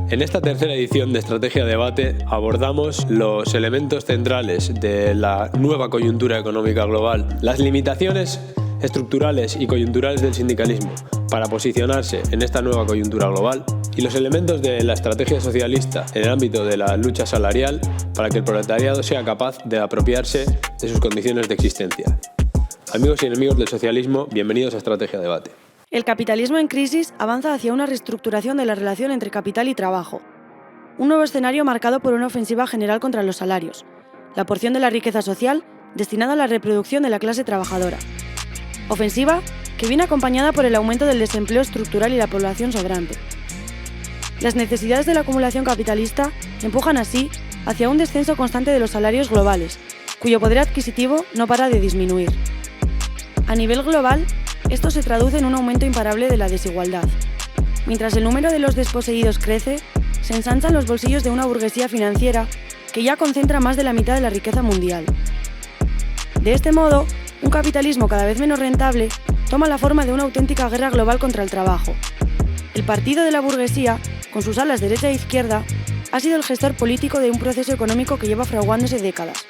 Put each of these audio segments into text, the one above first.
En esta tercera edición de Estrategia Debate abordamos los elementos centrales de la nueva coyuntura económica global, las limitaciones estructurales y coyunturales del sindicalismo para posicionarse en esta nueva coyuntura global y los elementos de la estrategia socialista en el ámbito de la lucha salarial para que el proletariado sea capaz de apropiarse de sus condiciones de existencia. Amigos y enemigos del socialismo, bienvenidos a Estrategia Debate. El capitalismo en crisis avanza hacia una reestructuración de la relación entre capital y trabajo. Un nuevo escenario marcado por una ofensiva general contra los salarios, la porción de la riqueza social destinada a la reproducción de la clase trabajadora. Ofensiva que viene acompañada por el aumento del desempleo estructural y la población sobrante. Las necesidades de la acumulación capitalista empujan así hacia un descenso constante de los salarios globales, cuyo poder adquisitivo no para de disminuir. A nivel global, esto se traduce en un aumento imparable de la desigualdad. Mientras el número de los desposeídos crece, se ensanchan los bolsillos de una burguesía financiera que ya concentra más de la mitad de la riqueza mundial. De este modo, un capitalismo cada vez menos rentable toma la forma de una auténtica guerra global contra el trabajo. El partido de la burguesía, con sus alas derecha e izquierda, ha sido el gestor político de un proceso económico que lleva fraguándose décadas.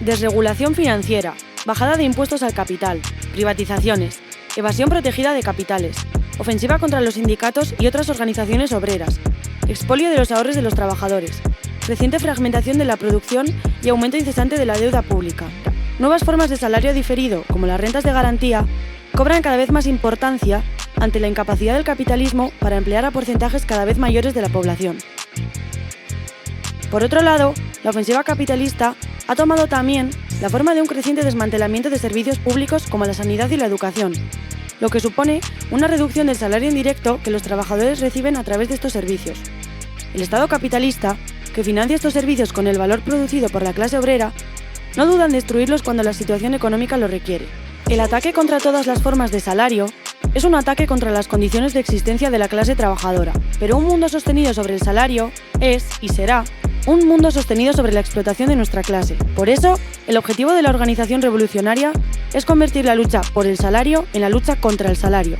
Desregulación financiera, bajada de impuestos al capital, privatizaciones, evasión protegida de capitales, ofensiva contra los sindicatos y otras organizaciones obreras, expolio de los ahorros de los trabajadores, creciente fragmentación de la producción y aumento incesante de la deuda pública. Nuevas formas de salario diferido, como las rentas de garantía, cobran cada vez más importancia ante la incapacidad del capitalismo para emplear a porcentajes cada vez mayores de la población. Por otro lado, la ofensiva capitalista ha tomado también la forma de un creciente desmantelamiento de servicios públicos como la sanidad y la educación, lo que supone una reducción del salario indirecto que los trabajadores reciben a través de estos servicios. El Estado capitalista, que financia estos servicios con el valor producido por la clase obrera, no duda en destruirlos cuando la situación económica lo requiere. El ataque contra todas las formas de salario es un ataque contra las condiciones de existencia de la clase trabajadora, pero un mundo sostenido sobre el salario es, y será, un mundo sostenido sobre la explotación de nuestra clase. Por eso, el objetivo de la organización revolucionaria es convertir la lucha por el salario en la lucha contra el salario.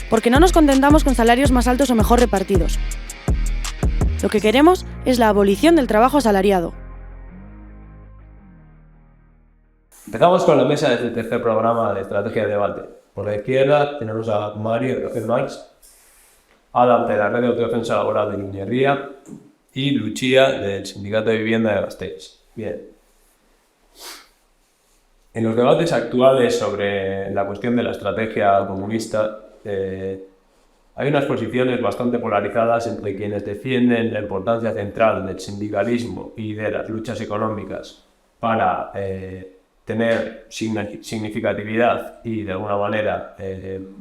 Porque no nos contentamos con salarios más altos o mejor repartidos. Lo que queremos es la abolición del trabajo asalariado. Empezamos con la mesa de este tercer programa de Estrategia de Debate. Por la izquierda tenemos a Mario de Rafael Marx, Adam de la Red de Autodefensa Laboral de Niñería y Lucía del Sindicato de Vivienda de Gasteiz. Bien. En los debates actuales sobre la cuestión de la estrategia comunista, hay unas posiciones bastante polarizadas entre quienes defienden la importancia central del sindicalismo y de las luchas económicas para tener significatividad y de alguna manera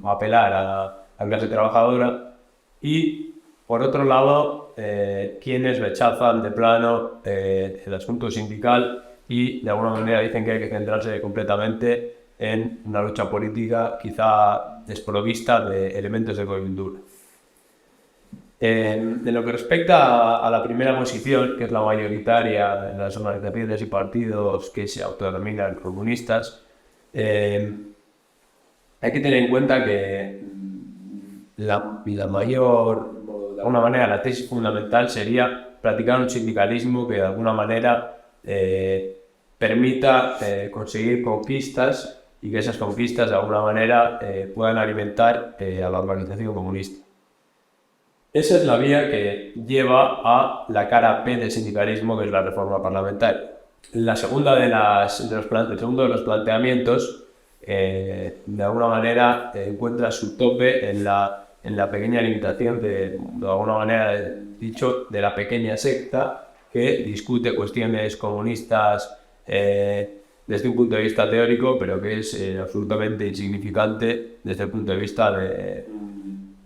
apelar a la clase trabajadora, y por otro lado quienes rechazan de plano el asunto sindical y de alguna manera dicen que hay que centrarse completamente en una lucha política quizá desprovista de elementos de coyuntura. En lo que respecta a la primera posición, que es la mayoritaria en las organizaciones y partidos que se autodenominan comunistas, hay que tener en cuenta que la mayor, de alguna manera, la tesis fundamental sería practicar un sindicalismo que de alguna manera permita conseguir conquistas y que esas conquistas de alguna manera puedan alimentar a la organización comunista. Esa es la vía que lleva a la cara P del sindicalismo, que es la reforma parlamentaria. La segunda el segundo de los planteamientos, de alguna manera, encuentra su tope en la pequeña limitación de alguna manera dicho, de la pequeña secta que discute cuestiones comunistas desde un punto de vista teórico, pero que es absolutamente insignificante desde el punto de vista de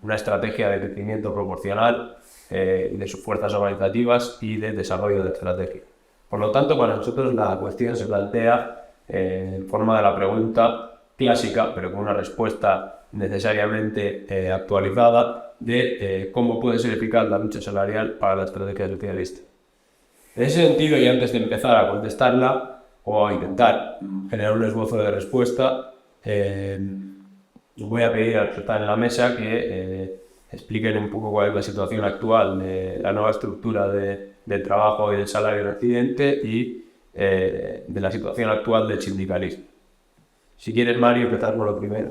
una estrategia de crecimiento proporcional de sus fuerzas organizativas y de desarrollo de estrategia. Por lo tanto, para nosotros la cuestión se plantea en forma de la pregunta clásica, pero con una respuesta necesariamente actualizada de cómo puede ser eficaz la lucha salarial para la estrategia socialista. En ese sentido, y antes de empezar a contestarla o a intentar generar un esbozo de respuesta, voy a pedir a los que están en la mesa que expliquen un poco cuál es la situación actual de la nueva estructura de trabajo y del salario residente y de la situación actual del sindicalismo. Si quieres, Mario, empezar por lo primero.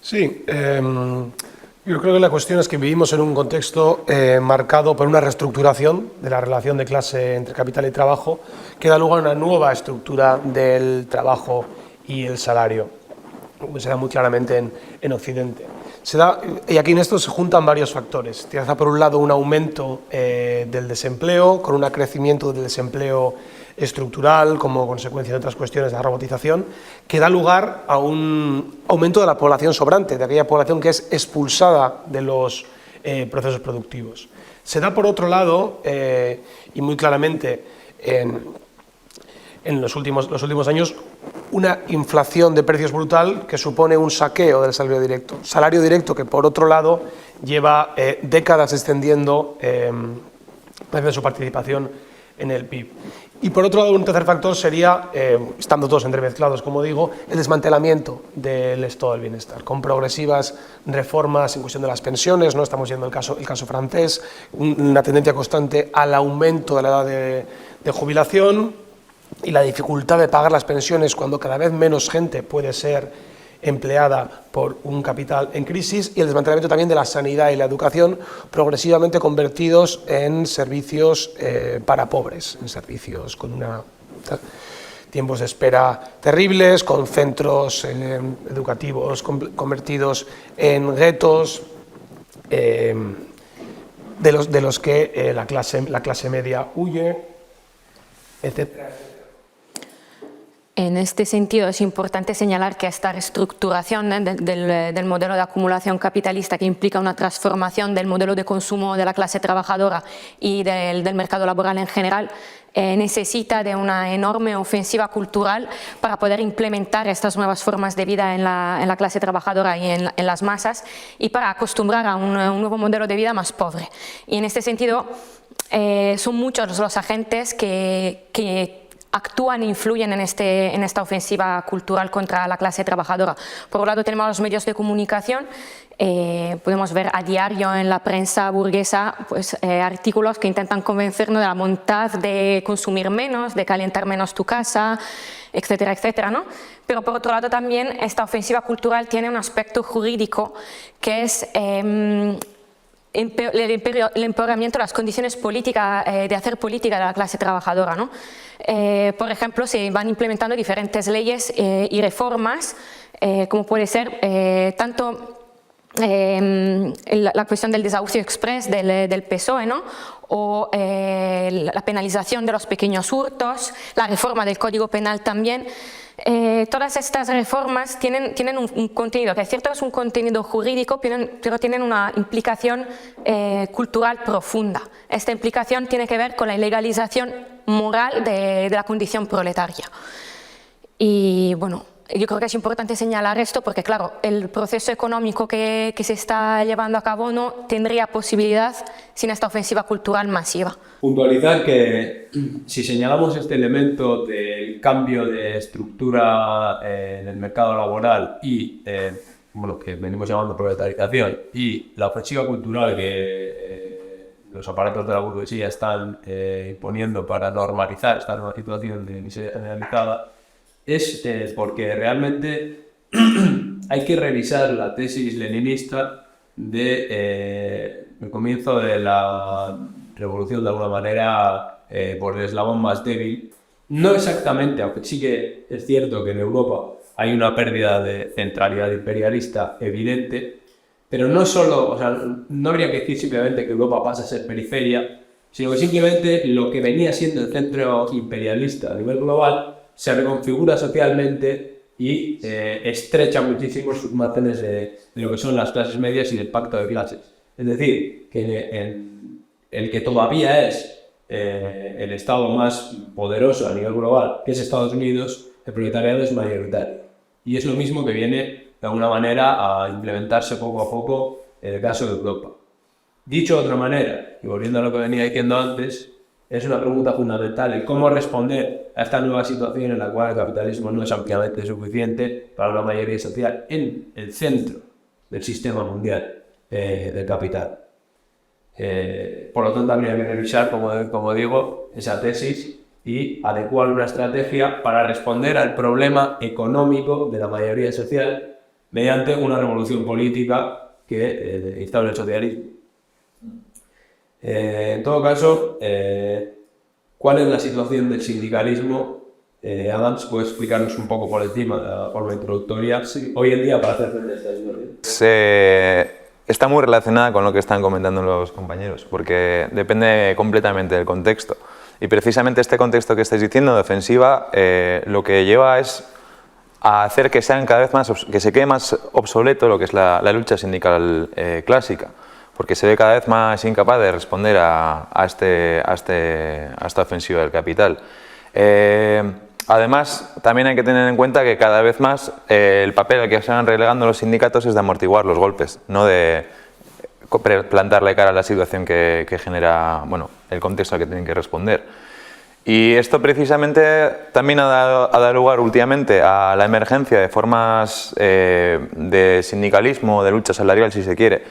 Sí, yo creo que la cuestión es que vivimos en un contexto marcado por una reestructuración de la relación de clase entre capital y trabajo que da lugar a una nueva estructura del trabajo y el salario, como se da muy claramente en Occidente. Y aquí en esto se juntan varios factores. Tienes por un lado un aumento del desempleo, con un crecimiento del desempleo estructural como consecuencia de otras cuestiones de la robotización, que da lugar a un aumento de la población sobrante, de aquella población que es expulsada de los procesos productivos. Se da por otro lado, y muy claramente en los últimos años, una inflación de precios brutal que supone un saqueo del salario directo que por otro lado lleva décadas extendiendo desde su participación en el PIB. Y por otro lado, un tercer factor sería, estando todos entremezclados, como digo, el desmantelamiento del estado del bienestar, con progresivas reformas en cuestión de las pensiones, ¿no? Estamos viendo el caso francés, una tendencia constante al aumento de la edad de jubilación y la dificultad de pagar las pensiones cuando cada vez menos gente puede ser empleada por un capital en crisis, y el desmantelamiento también de la sanidad y la educación, progresivamente convertidos en servicios para pobres, en servicios con tiempos de espera terribles, con centros educativos convertidos en guetos, de los que la clase media huye, etcétera. En este sentido, es importante señalar que esta reestructuración del modelo de acumulación capitalista, que implica una transformación del modelo de consumo de la clase trabajadora y del mercado laboral en general, necesita de una enorme ofensiva cultural para poder implementar estas nuevas formas de vida en la clase trabajadora y en las masas, y para acostumbrar a un nuevo modelo de vida más pobre. Y en este sentido, son muchos los agentes que actúan e influyen en esta ofensiva cultural contra la clase trabajadora. Por un lado tenemos los medios de comunicación, podemos ver a diario en la prensa burguesa pues, artículos que intentan convencernos de la bondad de consumir menos, de calentar menos tu casa, etcétera, etcétera, ¿no? Pero por otro lado también esta ofensiva cultural tiene un aspecto jurídico que es el empeoramiento de las condiciones políticas, de hacer política de la clase trabajadora, ¿no? Por ejemplo, se van implementando diferentes leyes y reformas, como puede ser tanto la cuestión del desahucio express del PSOE, ¿no? O la penalización de los pequeños hurtos, la reforma del Código Penal también. Todas estas reformas tienen un contenido, que es cierto que es un contenido jurídico, pero tienen una implicación cultural profunda. Esta implicación tiene que ver con la ilegalización moral de la condición proletaria. Y bueno, yo creo que es importante señalar esto porque, claro, el proceso económico que se está llevando a cabo no tendría posibilidad sin esta ofensiva cultural masiva. Puntualizar que si señalamos este elemento del cambio de estructura en el mercado laboral y lo que venimos llamando proletarización y la ofensiva cultural que los aparatos de la burguesía están imponiendo para normalizar esta nueva situación de miseria generalizada, es porque realmente hay que revisar la tesis leninista del comienzo de la revolución, de alguna manera, por el eslabón más débil. No exactamente, aunque sí que es cierto que en Europa hay una pérdida de centralidad imperialista evidente, pero no solo, o sea, no habría que decir simplemente que Europa pasa a ser periferia, sino que simplemente lo que venía siendo el centro imperialista a nivel global se reconfigura socialmente y estrecha muchísimo sus márgenes de lo que son las clases medias y del pacto de clases. Es decir, que el que todavía es el estado más poderoso a nivel global, que es Estados Unidos, el proletariado es mayoritario. Y es lo mismo que viene de alguna manera a implementarse poco a poco en el caso de Europa. Dicho de otra manera, y volviendo a lo que venía diciendo antes, es una pregunta fundamental el cómo responder a esta nueva situación en la cual el capitalismo no es ampliamente suficiente para la mayoría social en el centro del sistema mundial. del capital. Por lo tanto, habría que revisar, como digo, esa tesis y adecuar una estrategia para responder al problema económico de la mayoría social mediante una revolución política que instaure el socialismo. En todo caso, ¿cuál es la situación del sindicalismo? Adams, ¿puedes explicarnos un poco por encima, de forma introductoria, hoy en día para hacer frente a esta situación? Está muy relacionada con lo que están comentando los compañeros, porque depende completamente del contexto. Y precisamente este contexto que estáis diciendo, de ofensiva, lo que lleva es a hacer que sean cada vez que se quede más obsoleto lo que es la lucha sindical clásica, porque se ve cada vez más incapaz de responder a esta ofensiva del capital. Además, también hay que tener en cuenta que cada vez más el papel al que se van relegando los sindicatos es de amortiguar los golpes, no de plantarle cara a la situación que genera, bueno, el contexto al que tienen que responder. Y esto precisamente también ha dado lugar últimamente a la emergencia de formas de sindicalismo, de lucha salarial si se quiere,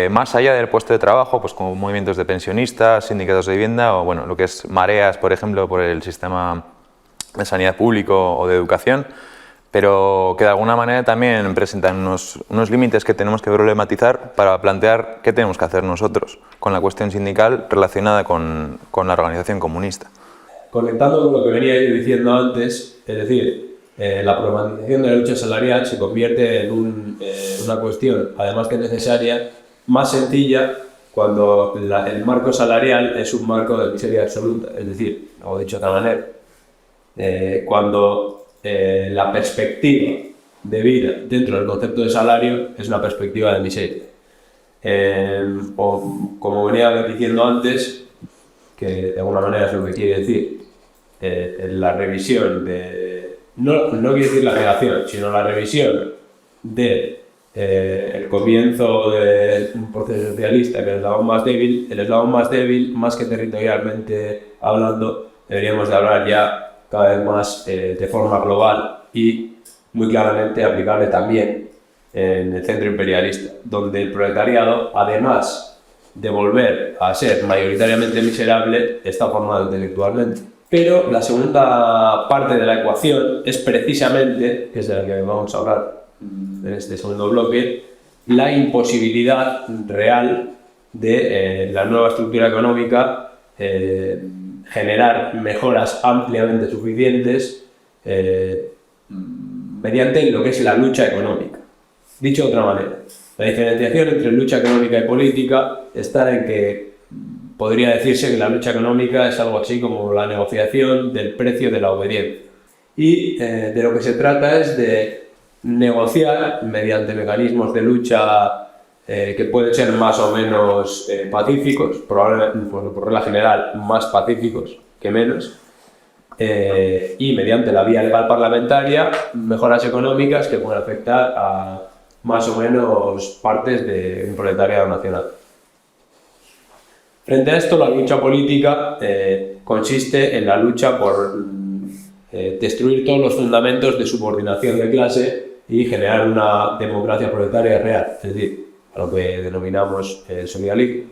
más allá del puesto de trabajo, pues como movimientos de pensionistas, sindicatos de vivienda o bueno, lo que es mareas, por ejemplo, por el sistema de sanidad público o de educación, pero que de alguna manera también presentan unos límites que tenemos que problematizar para plantear qué tenemos que hacer nosotros con la cuestión sindical relacionada con la organización comunista. Conectando con lo que venía yo diciendo antes, es decir, la problematización de la lucha salarial se convierte en una cuestión, además que necesaria, más sencilla cuando el marco salarial es un marco de miseria absoluta, es decir, o dicho de otra manera, cuando la perspectiva de vida dentro del concepto de salario es una perspectiva de miseria. O como venía diciendo antes, que de alguna manera es lo que quiere decir, la revisión de, no quiere decir la negación, sino la revisión de el comienzo de un proceso socialista, que es el eslabón más débil, más que territorialmente hablando, deberíamos de hablar ya cada vez más de forma global y muy claramente aplicable también en el centro imperialista, donde el proletariado, además de volver a ser mayoritariamente miserable, está formado intelectualmente. Pero la segunda parte de la ecuación es precisamente, que es de la que vamos a hablar en este segundo bloque, la imposibilidad real de la nueva estructura económica generar mejoras ampliamente suficientes mediante lo que es la lucha económica. Dicho de otra manera, la diferenciación entre lucha económica y política está en que podría decirse que la lucha económica es algo así como la negociación del precio de la obediencia. Y de lo que se trata es de negociar mediante mecanismos de lucha que pueden ser más o menos pacíficos, probablemente por regla general más pacíficos que menos, y mediante la vía legal parlamentaria mejoras económicas que pueden afectar a más o menos partes de un proletariado nacional. Frente a esto, la lucha política consiste en la lucha por destruir todos los fundamentos de subordinación de clase y generar una democracia proletaria real, es decir, a lo que denominamos socialismo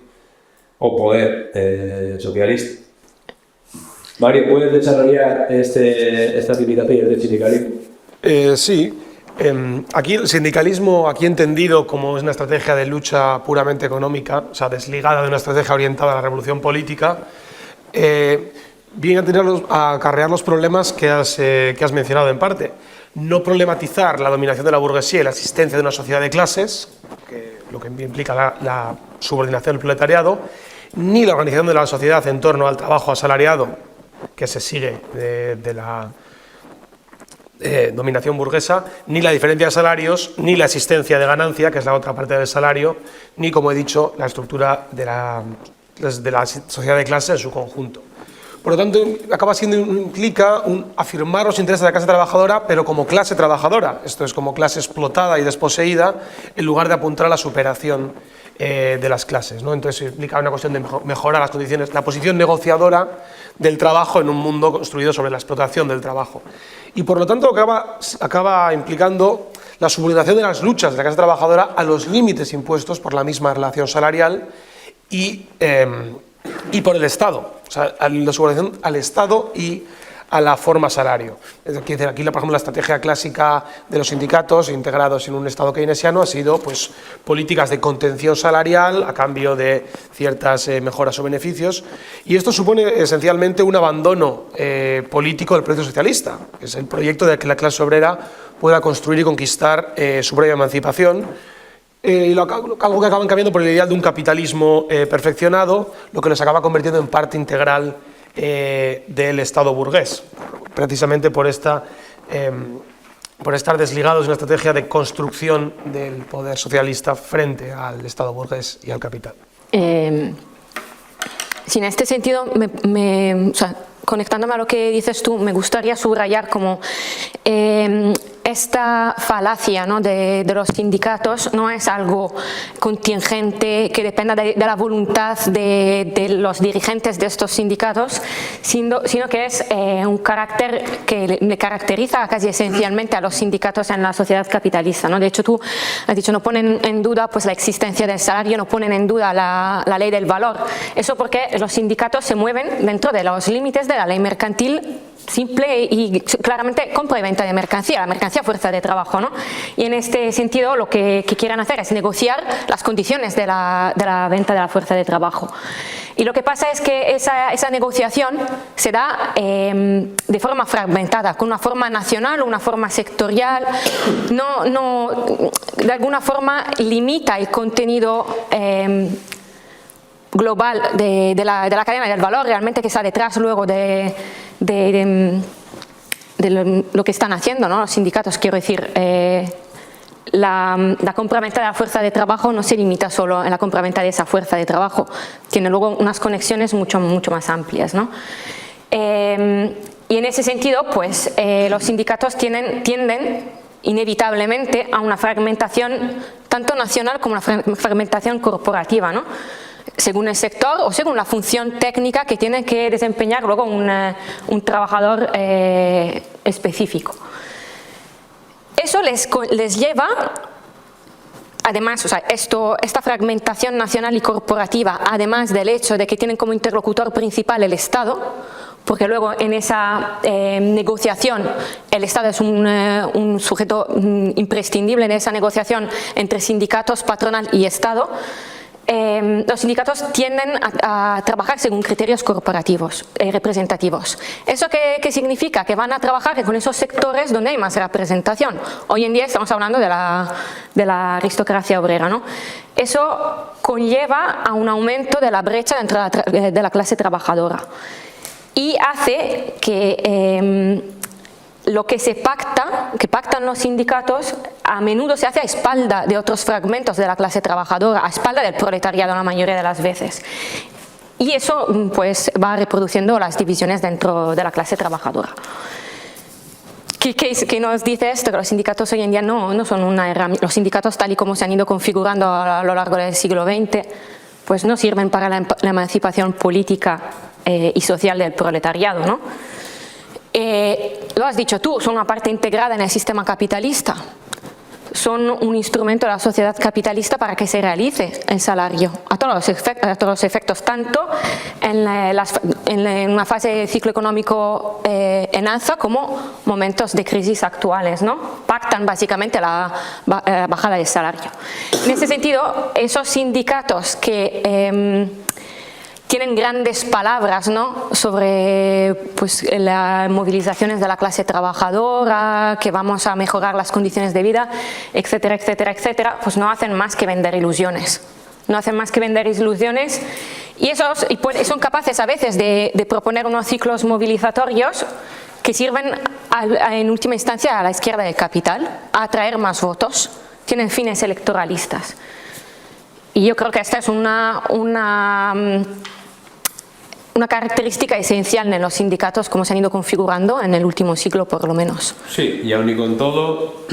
o poder socialista. Mario, ¿puedes desarrollar estas limitaciones del sindicalismo? Sí. Aquí el sindicalismo, aquí entendido como es una estrategia de lucha puramente económica, o sea, desligada de una estrategia orientada a la revolución política, viene a acarrear los problemas que has mencionado en parte. No problematizar la dominación de la burguesía y la existencia de una sociedad de clases, lo que implica la subordinación del proletariado, ni la organización de la sociedad en torno al trabajo asalariado, que se sigue de la dominación burguesa, ni la diferencia de salarios, ni la existencia de ganancia, que es la otra parte del salario, ni, como he dicho, la estructura de la sociedad de clase en su conjunto. Por lo tanto, implica afirmar los intereses de la clase trabajadora, pero como clase trabajadora, esto es como clase explotada y desposeída, en lugar de apuntar a la superación de las clases, ¿no? Entonces implica una cuestión de mejorar las condiciones, la posición negociadora del trabajo en un mundo construido sobre la explotación del trabajo. Y por lo tanto acaba implicando la subordinación de las luchas de la clase trabajadora a los límites impuestos por la misma relación salarial y por el Estado, o sea, la subordinación al Estado y a la forma salario. Es decir, aquí, por ejemplo, la estrategia clásica de los sindicatos integrados en un Estado keynesiano ha sido pues, políticas de contención salarial a cambio de ciertas mejoras o beneficios, y esto supone esencialmente un abandono político del proyecto socialista, que es el proyecto de que la clase obrera pueda construir y conquistar su propia emancipación, y algo que acaban cambiando por el ideal de un capitalismo perfeccionado, lo que los acaba convirtiendo en parte integral del Estado burgués, precisamente por estar desligados de una estrategia de construcción del poder socialista frente al Estado burgués y al capital. Sí, en este sentido, o sea, conectándome a lo que dices tú, me gustaría subrayar como esta falacia, ¿no?, de los sindicatos no es algo contingente que dependa de la voluntad de los dirigentes de estos sindicatos, sino que es un carácter que le caracteriza casi esencialmente a los sindicatos en la sociedad capitalista, ¿no? De hecho, tú has dicho, no ponen en duda pues, la existencia del salario, no ponen en duda la ley del valor. Eso porque los sindicatos se mueven dentro de los límites de la ley mercantil simple y claramente compra y venta de mercancía, la mercancía fuerza de trabajo, ¿no? Y en este sentido lo que quieren hacer es negociar las condiciones de la venta de la fuerza de trabajo. Y lo que pasa es que esa negociación se da de forma fragmentada, con una forma nacional o una forma sectorial, de alguna forma limita el contenido global de la cadena del valor realmente que está detrás luego de lo que están haciendo, ¿no?, los sindicatos. Quiero decir, la compraventa de la fuerza de trabajo no se limita solo en la compraventa de esa fuerza de trabajo, tiene luego unas conexiones mucho más amplias, ¿no? Y en ese sentido, pues los sindicatos tienden inevitablemente a una fragmentación tanto nacional como una fragmentación corporativa, ¿no?, según el sector o según la función técnica que tiene que desempeñar luego un trabajador específico. Eso les lleva, además, o sea, esta fragmentación nacional y corporativa, además del hecho de que tienen como interlocutor principal el Estado, porque luego en esa negociación el Estado es un sujeto imprescindible en esa negociación entre sindicatos, patronal y Estado. Los sindicatos tienden a trabajar según criterios corporativos representativos. ¿Eso qué significa? Que van a trabajar con esos sectores donde hay más representación. Hoy en día estamos hablando de la aristocracia obrera, ¿no? Eso conlleva a un aumento de la brecha dentro de la clase trabajadora y hace que lo que pactan los sindicatos a menudo se hace a espalda de otros fragmentos de la clase trabajadora, a espalda del proletariado la mayoría de las veces. Y eso pues va reproduciendo las divisiones dentro de la clase trabajadora. ¿Qué nos dice esto? Que los sindicatos hoy en día no son una herramienta. Los sindicatos tal y como se han ido configurando a lo largo del siglo XX, pues no sirven para la emancipación política y social del proletariado, ¿no? Lo has dicho tú, son una parte integrada en el sistema capitalista, son un instrumento de la sociedad capitalista para que se realice el salario a todos los efectos, tanto en una fase de ciclo económico en alza como momentos de crisis actuales, ¿no? Pactan básicamente la bajada del salario. En ese sentido, esos sindicatos que tienen grandes palabras, ¿no?, sobre pues, las movilizaciones de la clase trabajadora, que vamos a mejorar las condiciones de vida, etcétera, etcétera, etcétera, pues no hacen más que vender ilusiones. No hacen más que vender ilusiones y son capaces a veces de proponer unos ciclos movilizatorios que sirven en última instancia a la izquierda del capital, a atraer más votos, tienen fines electoralistas. Y yo creo que esta es una característica esencial en los sindicatos como se han ido configurando en el último siglo por lo menos. Sí, y aún y con todo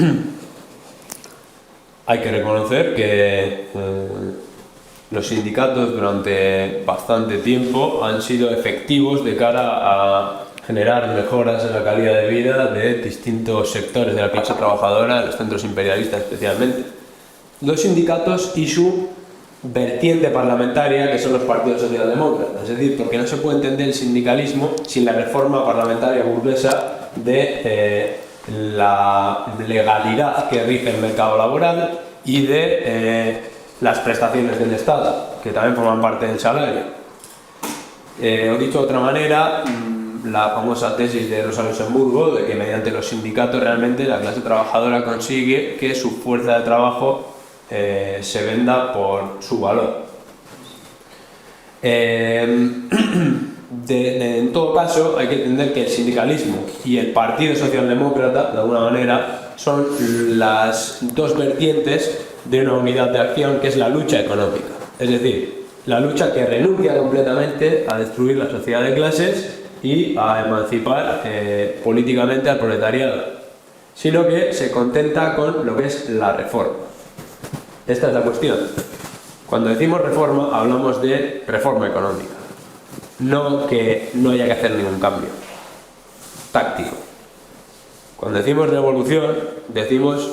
hay que reconocer que los sindicatos durante bastante tiempo han sido efectivos de cara generar mejoras en la calidad de vida de distintos sectores de la clase trabajadora, los centros imperialistas especialmente. Los sindicatos y su vertiente parlamentaria, que son los partidos socialdemócratas. Es decir, porque no se puede entender el sindicalismo sin la reforma parlamentaria burguesa de la legalidad que rige el mercado laboral y de las prestaciones del Estado, que también forman parte del salario. O dicho de otra manera, la famosa tesis de Rosa Luxemburgo de que mediante los sindicatos realmente la clase trabajadora consigue que su fuerza de trabajo se venda por su valor. En todo caso, hay que entender que el sindicalismo y el Partido Socialdemócrata, de alguna manera, son las dos vertientes de una unidad de acción que es la lucha económica. Es decir, la lucha que renuncia completamente a destruir la sociedad de clases y a emancipar políticamente al proletariado, sino que se contenta con lo que es la reforma. Esta es la cuestión. Cuando decimos reforma, hablamos de reforma económica, no que no haya que hacer ningún cambio táctico. Cuando decimos revolución, decimos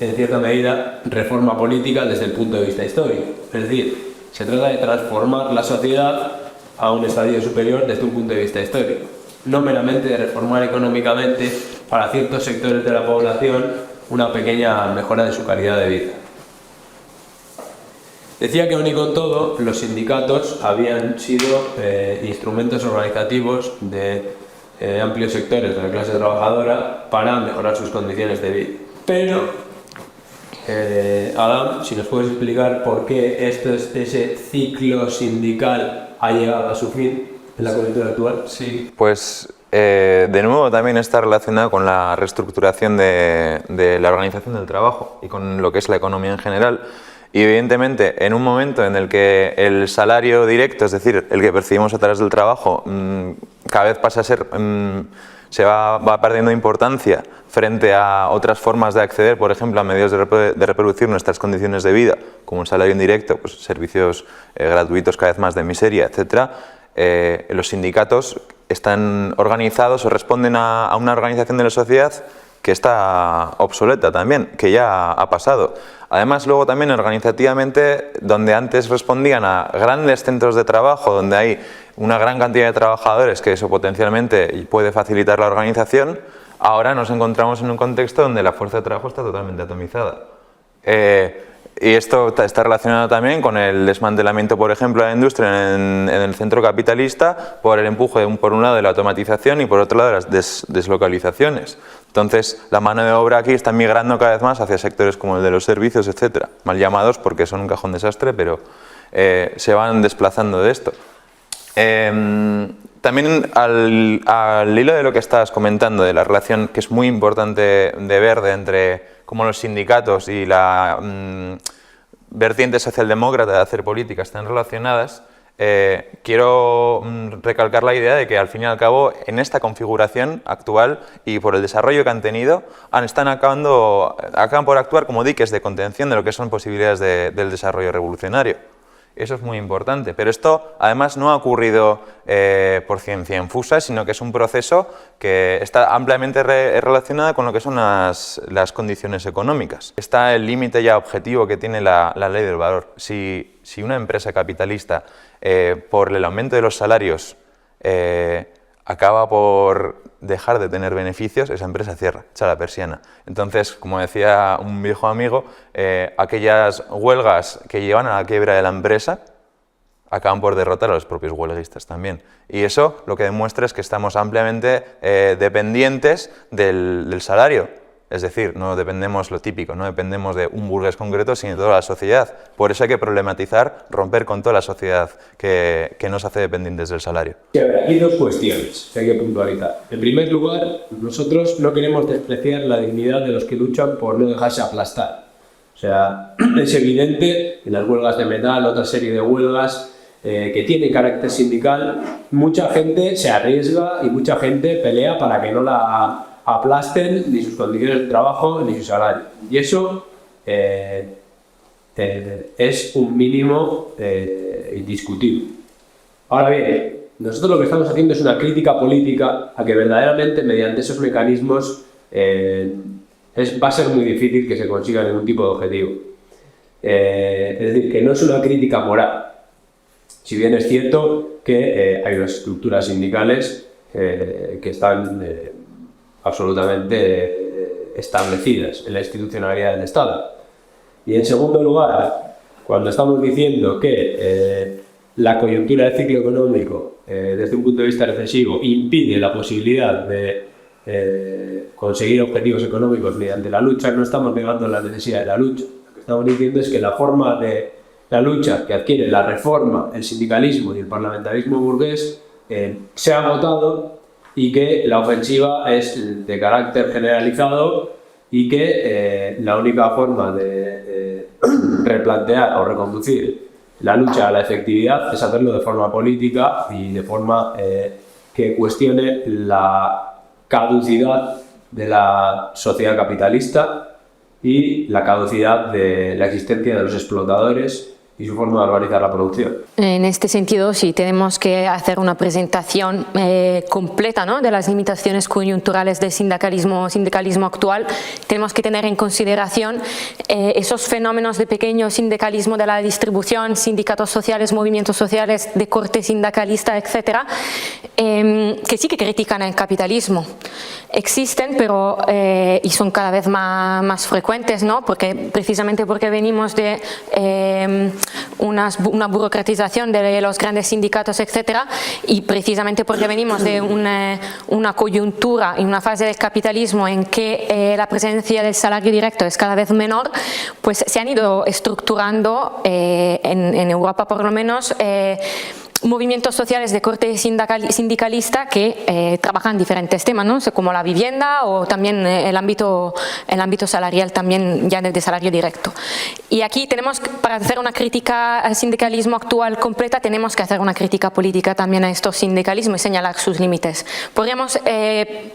en cierta medida reforma política desde el punto de vista histórico. Es decir, se trata de transformar la sociedad a un estadio superior desde un punto de vista histórico, no meramente de reformar económicamente para ciertos sectores de la población una pequeña mejora de su calidad de vida. Decía que aun y con todo, los sindicatos habían sido instrumentos organizativos de amplios sectores de la clase trabajadora para mejorar sus condiciones de vida. Pero, Adam, si nos puedes explicar por qué ese ciclo sindical ha llegado a su fin en la coyuntura actual. Sí. Pues de nuevo también está relacionado con la reestructuración de la organización del trabajo y con lo que es la economía en general. Y evidentemente, en un momento en el que el salario directo, es decir, el que percibimos a través del trabajo, cada vez pasa a ser, se va perdiendo importancia frente a otras formas de acceder, por ejemplo, a medios de reproducir nuestras condiciones de vida, como un salario indirecto, pues servicios gratuitos cada vez más de miseria, etc. Los sindicatos están organizados o responden a una organización de la sociedad que está obsoleta también, que ya ha pasado. Además, luego también organizativamente, donde antes respondían a grandes centros de trabajo, donde hay una gran cantidad de trabajadores, que eso potencialmente puede facilitar la organización, ahora nos encontramos en un contexto donde la fuerza de trabajo está totalmente atomizada. Y esto está relacionado también con el desmantelamiento, por ejemplo, de la industria en el centro capitalista, por el empuje, por un lado, de la automatización y por otro lado, de las deslocalizaciones. Entonces, la mano de obra aquí está migrando cada vez más hacia sectores como el de los servicios, etcétera, mal llamados porque son un cajón desastre, pero se van desplazando de esto. También al hilo de lo que estabas comentando, de la relación que es muy importante de ver entre cómo los sindicatos y la vertiente socialdemócrata de hacer política están relacionadas, quiero recalcar la idea de que al fin y al cabo en esta configuración actual y por el desarrollo que han tenido acaban por actuar como diques de contención de lo que son posibilidades del desarrollo revolucionario. Eso es muy importante, pero esto además no ha ocurrido por ciencia infusa, sino que es un proceso que está ampliamente relacionado con lo que son las condiciones económicas. Está el límite ya objetivo que tiene la ley del valor. Si una empresa capitalista, por el aumento de los salarios, acaba por dejar de tener beneficios, esa empresa cierra, echa la persiana. Entonces, como decía un viejo amigo, aquellas huelgas que llevan a la quiebra de la empresa acaban por derrotar a los propios huelguistas también. Y eso lo que demuestra es que estamos ampliamente dependientes del salario. Es decir, no dependemos lo típico, no dependemos de un burgués concreto, sino de toda la sociedad. Por eso hay que problematizar, romper con toda la sociedad que nos hace dependientes del salario. Sí, a ver, aquí dos cuestiones que hay que puntualizar. En primer lugar, nosotros no queremos despreciar la dignidad de los que luchan por no dejarse aplastar. O sea, es evidente en las huelgas de metal, otra serie de huelgas que tienen carácter sindical, mucha gente se arriesga y mucha gente pelea para que no la aplasten ni sus condiciones de trabajo ni su salario. Y eso es un mínimo indiscutible. Ahora bien, nosotros lo que estamos haciendo es una crítica política a que verdaderamente mediante esos mecanismos va a ser muy difícil que se consiga ningún tipo de objetivo. Es decir, que no es una crítica moral. Si bien es cierto que hay unas estructuras sindicales que están absolutamente establecidas en la institucionalidad del Estado. Y en segundo lugar, cuando estamos diciendo que la coyuntura del ciclo económico, desde un punto de vista recesivo, impide la posibilidad de conseguir objetivos económicos mediante la lucha, no estamos negando la necesidad de la lucha. Lo que estamos diciendo es que la forma de la lucha que adquiere la reforma, el sindicalismo y el parlamentarismo burgués se ha agotado y que la ofensiva es de carácter generalizado y que la única forma de replantear o reconducir la lucha a la efectividad es hacerlo de forma política y de forma que cuestione la caducidad de la sociedad capitalista y la caducidad de la existencia de los explotadores y su forma de organizar la producción. En este sentido, sí, tenemos que hacer una presentación completa, ¿no?, de las limitaciones coyunturales del sindicalismo actual. Tenemos que tener en consideración esos fenómenos de pequeño sindicalismo de la distribución, sindicatos sociales, movimientos sociales de corte sindicalista, etcétera, que sí que critican el capitalismo. Existen, pero y son cada vez más frecuentes, ¿no?, precisamente porque venimos de una burocratización de los grandes sindicatos, etcétera, y precisamente porque venimos de una coyuntura y una fase del capitalismo en que la presencia del salario directo es cada vez menor, pues se han ido estructurando en Europa por lo menos movimientos sociales de corte sindicalista que trabajan diferentes temas, ¿no?, como la vivienda o también el ámbito salarial, también ya de salario directo. Y aquí para hacer una crítica al sindicalismo actual completa, tenemos que hacer una crítica política también a estos sindicalismos y señalar sus límites. Podríamos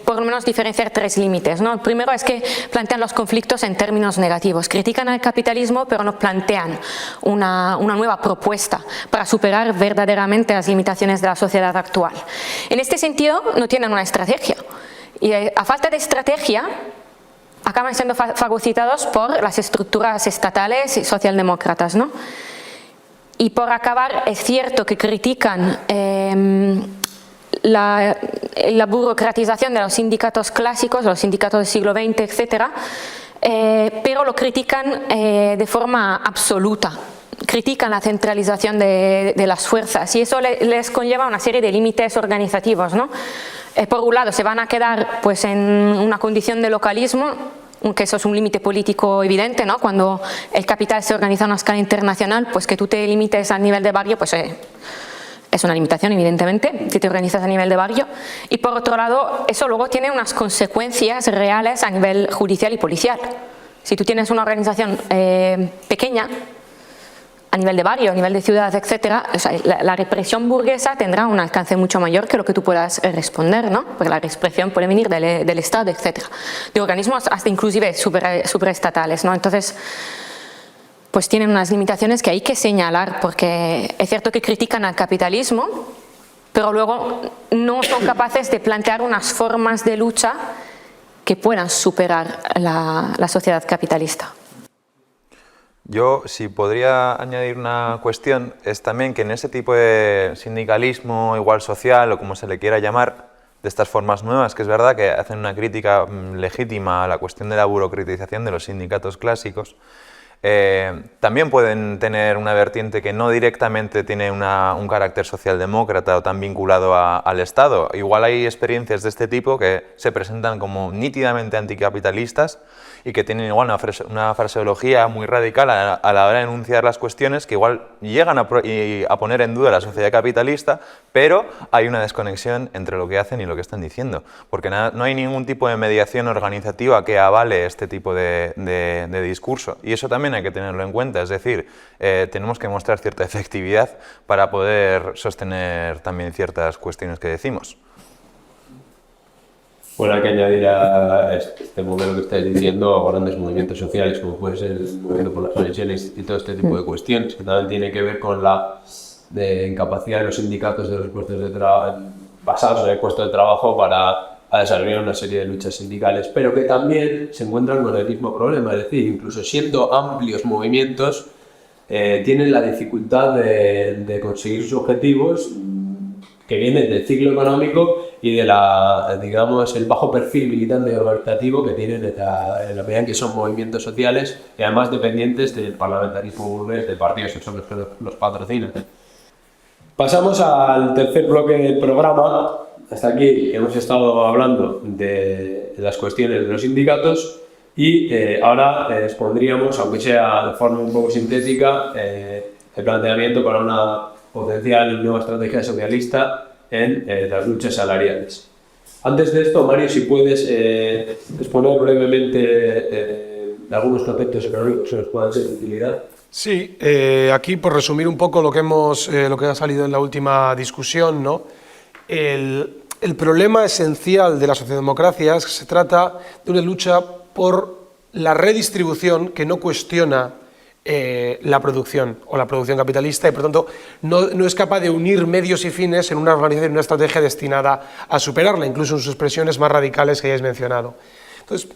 por lo menos diferenciar 3 límites, ¿no? El primero es que plantean los conflictos en términos negativos, critican al capitalismo pero no plantean una nueva propuesta para superar verdaderamente las limitaciones de la sociedad actual. En este sentido, no tienen una estrategia. Y a falta de estrategia, acaban siendo fagocitados por las estructuras estatales y socialdemócratas, ¿no? Y por acabar, es cierto que critican la burocratización de los sindicatos clásicos, los sindicatos del siglo XX, etcétera, pero lo critican de forma absoluta. Critican la centralización de las fuerzas y eso les conlleva una serie de límites organizativos, ¿no? Por un lado, se van a quedar pues, en una condición de localismo, aunque eso es un límite político evidente, ¿no? Cuando el capital se organiza a una escala internacional, pues que tú te limites a nivel de barrio, pues es una limitación, evidentemente, si te organizas a nivel de barrio. Y por otro lado, eso luego tiene unas consecuencias reales a nivel judicial y policial. Si tú tienes una organización pequeña, a nivel de barrio, a nivel de ciudad, etcétera, o sea, la represión burguesa tendrá un alcance mucho mayor que lo que tú puedas responder, ¿no? Porque la represión puede venir del Estado, etcétera, de organismos hasta inclusive superestatales, ¿no? Entonces, pues tienen unas limitaciones que hay que señalar, porque es cierto que critican al capitalismo, pero luego no son capaces de plantear unas formas de lucha que puedan superar la sociedad capitalista. Yo, si podría añadir una cuestión, es también que en ese tipo de sindicalismo igual social o como se le quiera llamar, de estas formas nuevas, que es verdad que hacen una crítica legítima a la cuestión de la burocratización de los sindicatos clásicos, también pueden tener una vertiente que no directamente tiene un carácter socialdemócrata o tan vinculado al Estado. Igual hay experiencias de este tipo que se presentan como nítidamente anticapitalistas y que tienen igual una fraseología muy radical a la hora de enunciar las cuestiones que igual llegan a poner en duda la sociedad capitalista, pero hay una desconexión entre lo que hacen y lo que están diciendo, porque no hay ningún tipo de mediación organizativa que avale este tipo de discurso, y eso también hay que tenerlo en cuenta, es decir, tenemos que mostrar cierta efectividad para poder sostener también ciertas cuestiones que decimos. Bueno, hay que añadir a este modelo que estáis diciendo a grandes movimientos sociales, como puede ser el movimiento por las pensiones y todo este tipo de cuestiones, que también tiene que ver con la de incapacidad de los sindicatos de los puestos de trabajo, basados en el puesto de trabajo para desarrollar una serie de luchas sindicales, pero que también se encuentran con el mismo problema, es decir, incluso siendo amplios movimientos, tienen la dificultad de conseguir sus objetivos que vienen del ciclo económico y de el bajo perfil militante y organizativo que tienen en la medida en que son movimientos sociales y además dependientes del parlamentarismo burgués, de partidos que son los que los patrocinan. Pasamos al tercer bloque del programa. Hasta aquí hemos estado hablando de las cuestiones de los sindicatos y ahora expondríamos, aunque sea de forma un poco sintética, el planteamiento para una potencial nueva estrategia socialista en las luchas salariales. Antes de esto, Mario, si puedes exponer brevemente algunos conceptos económicos que nos puedan ser de utilidad. Sí, aquí por resumir un poco lo que ha salido en la última discusión, ¿no? El problema esencial de la socialdemocracia es que se trata de una lucha por la redistribución que no cuestiona la producción o la producción capitalista y por tanto no es capaz de unir medios y fines en una organización, en una estrategia destinada a superarla, incluso en sus expresiones más radicales que ya hayáis mencionado. Entonces,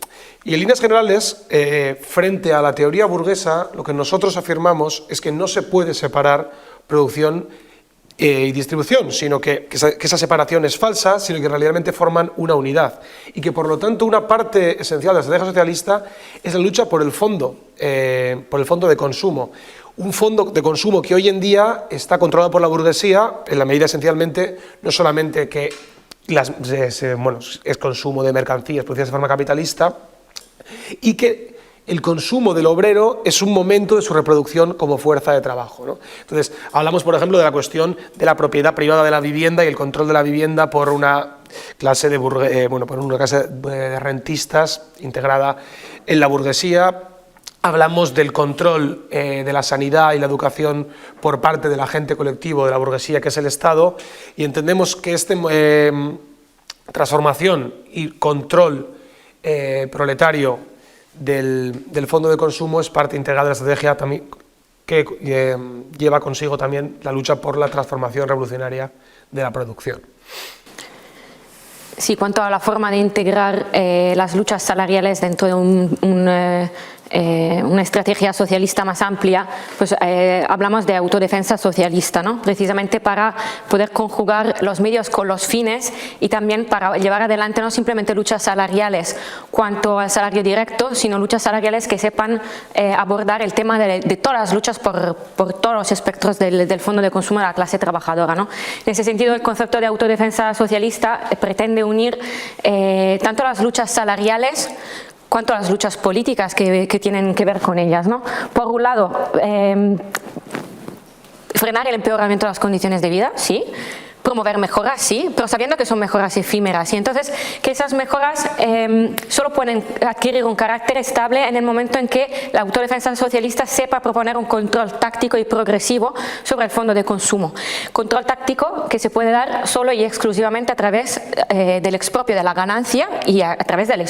y en líneas generales, frente a la teoría burguesa, lo que nosotros afirmamos es que no se puede separar producción y distribución, sino que esa separación es falsa, sino que realmente forman una unidad y que por lo tanto una parte esencial de la estrategia socialista es la lucha por el fondo de consumo. Un fondo de consumo que hoy en día está controlado por la burguesía en la medida esencialmente no solamente que es consumo de mercancías producidas de forma capitalista y que el consumo del obrero es un momento de su reproducción como fuerza de trabajo, ¿no? Entonces, hablamos, por ejemplo, de la cuestión de la propiedad privada de la vivienda y el control de la vivienda por una clase de rentistas integrada en la burguesía. Hablamos del control de la sanidad y la educación por parte del agente colectivo de la burguesía, que es el Estado, y entendemos que esta transformación y control proletario del fondo de consumo es parte integral de la estrategia también, que lleva consigo también la lucha por la transformación revolucionaria de la producción. Sí, cuanto a la forma de integrar las luchas salariales dentro de una estrategia socialista más amplia, pues hablamos de autodefensa socialista, ¿no? Precisamente para poder conjugar los medios con los fines y también para llevar adelante no simplemente luchas salariales cuanto al salario directo, sino luchas salariales que sepan abordar el tema de todas las luchas por todos los espectros del fondo de consumo de la clase trabajadora, ¿no? En ese sentido, el concepto de autodefensa socialista pretende unir tanto las luchas salariales cuanto a las luchas políticas que tienen que ver con ellas, ¿no? Por un lado, frenar el empeoramiento de las condiciones de vida, sí. Promover mejoras, sí, pero sabiendo que son mejoras efímeras y entonces que esas mejoras solo pueden adquirir un carácter estable en el momento en que la autodefensa socialista sepa proponer un control táctico y progresivo sobre el fondo de consumo. Control táctico que se puede dar solo y exclusivamente a través del expropio de la ganancia y a través del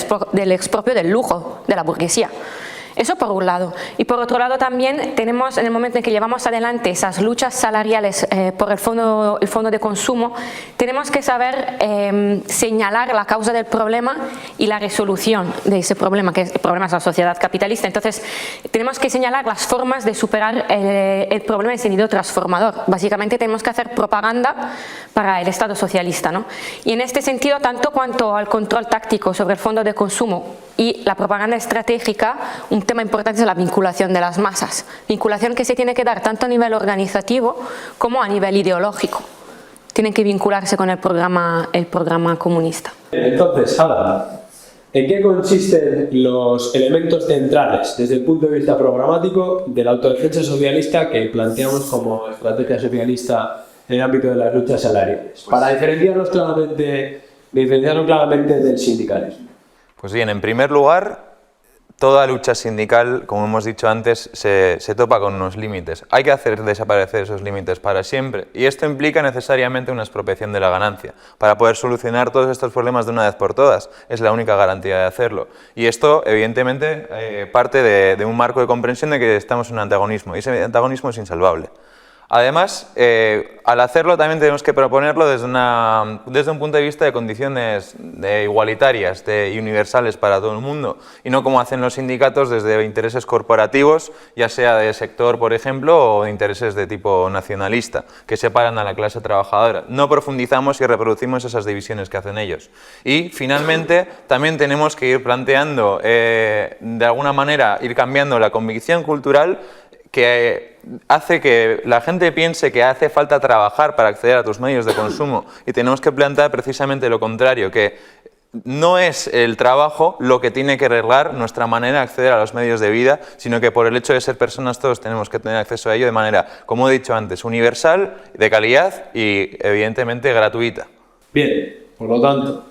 expropio del lujo de la burguesía. Eso por un lado. Y por otro lado también tenemos, en el momento en que llevamos adelante esas luchas salariales por el fondo de consumo, tenemos que saber señalar la causa del problema y la resolución de ese problema, que el problema es la sociedad capitalista. Entonces, tenemos que señalar las formas de superar el problema en sentido transformador. Básicamente tenemos que hacer propaganda para el Estado socialista, ¿no? Y en este sentido, tanto cuanto al control táctico sobre el fondo de consumo y la propaganda estratégica, un tema importante es la vinculación de las masas. Vinculación que se tiene que dar tanto a nivel organizativo como a nivel ideológico. Tienen que vincularse con el programa comunista. Entonces, Ada, ¿en qué consisten los elementos centrales desde el punto de vista programático de la autodefensa socialista que planteamos como estrategia socialista en el ámbito de las luchas salariales? Para diferenciarnos claramente del sindicalismo. Pues bien, en primer lugar, toda lucha sindical, como hemos dicho antes, se topa con unos límites. Hay que hacer desaparecer esos límites para siempre y esto implica necesariamente una expropiación de la ganancia para poder solucionar todos estos problemas de una vez por todas. Es la única garantía de hacerlo. Y esto, evidentemente, parte de un marco de comprensión de que estamos en un antagonismo y ese antagonismo es insalvable. Además, al hacerlo también tenemos que proponerlo desde un punto de vista de condiciones igualitarias y universales para todo el mundo, y no como hacen los sindicatos desde intereses corporativos, ya sea de sector, por ejemplo, o de intereses de tipo nacionalista, que separan a la clase trabajadora. No profundizamos y reproducimos esas divisiones que hacen ellos. Y, finalmente, también tenemos que ir planteando, de alguna manera, ir cambiando la convicción cultural que hace que la gente piense que hace falta trabajar para acceder a tus medios de consumo, y tenemos que plantear precisamente lo contrario, que no es el trabajo lo que tiene que arreglar nuestra manera de acceder a los medios de vida, sino que por el hecho de ser personas todos tenemos que tener acceso a ello de manera, como he dicho antes, universal, de calidad y evidentemente gratuita. Bien, por lo tanto,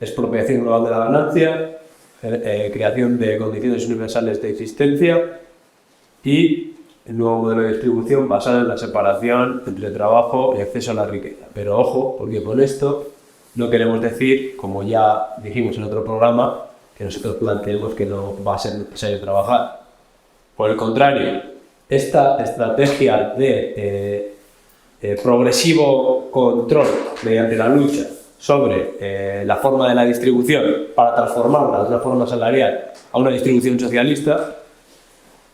expropiación global de la ganancia, creación de condiciones universales de existencia y el nuevo modelo de distribución basado en la separación entre trabajo y acceso a la riqueza. Pero ojo, porque con esto no queremos decir, como ya dijimos en otro programa, que nosotros planteemos que no va a ser necesario trabajar. Por el contrario, esta estrategia de progresivo control mediante la lucha sobre la forma de la distribución para transformarla de una forma salarial a una distribución socialista.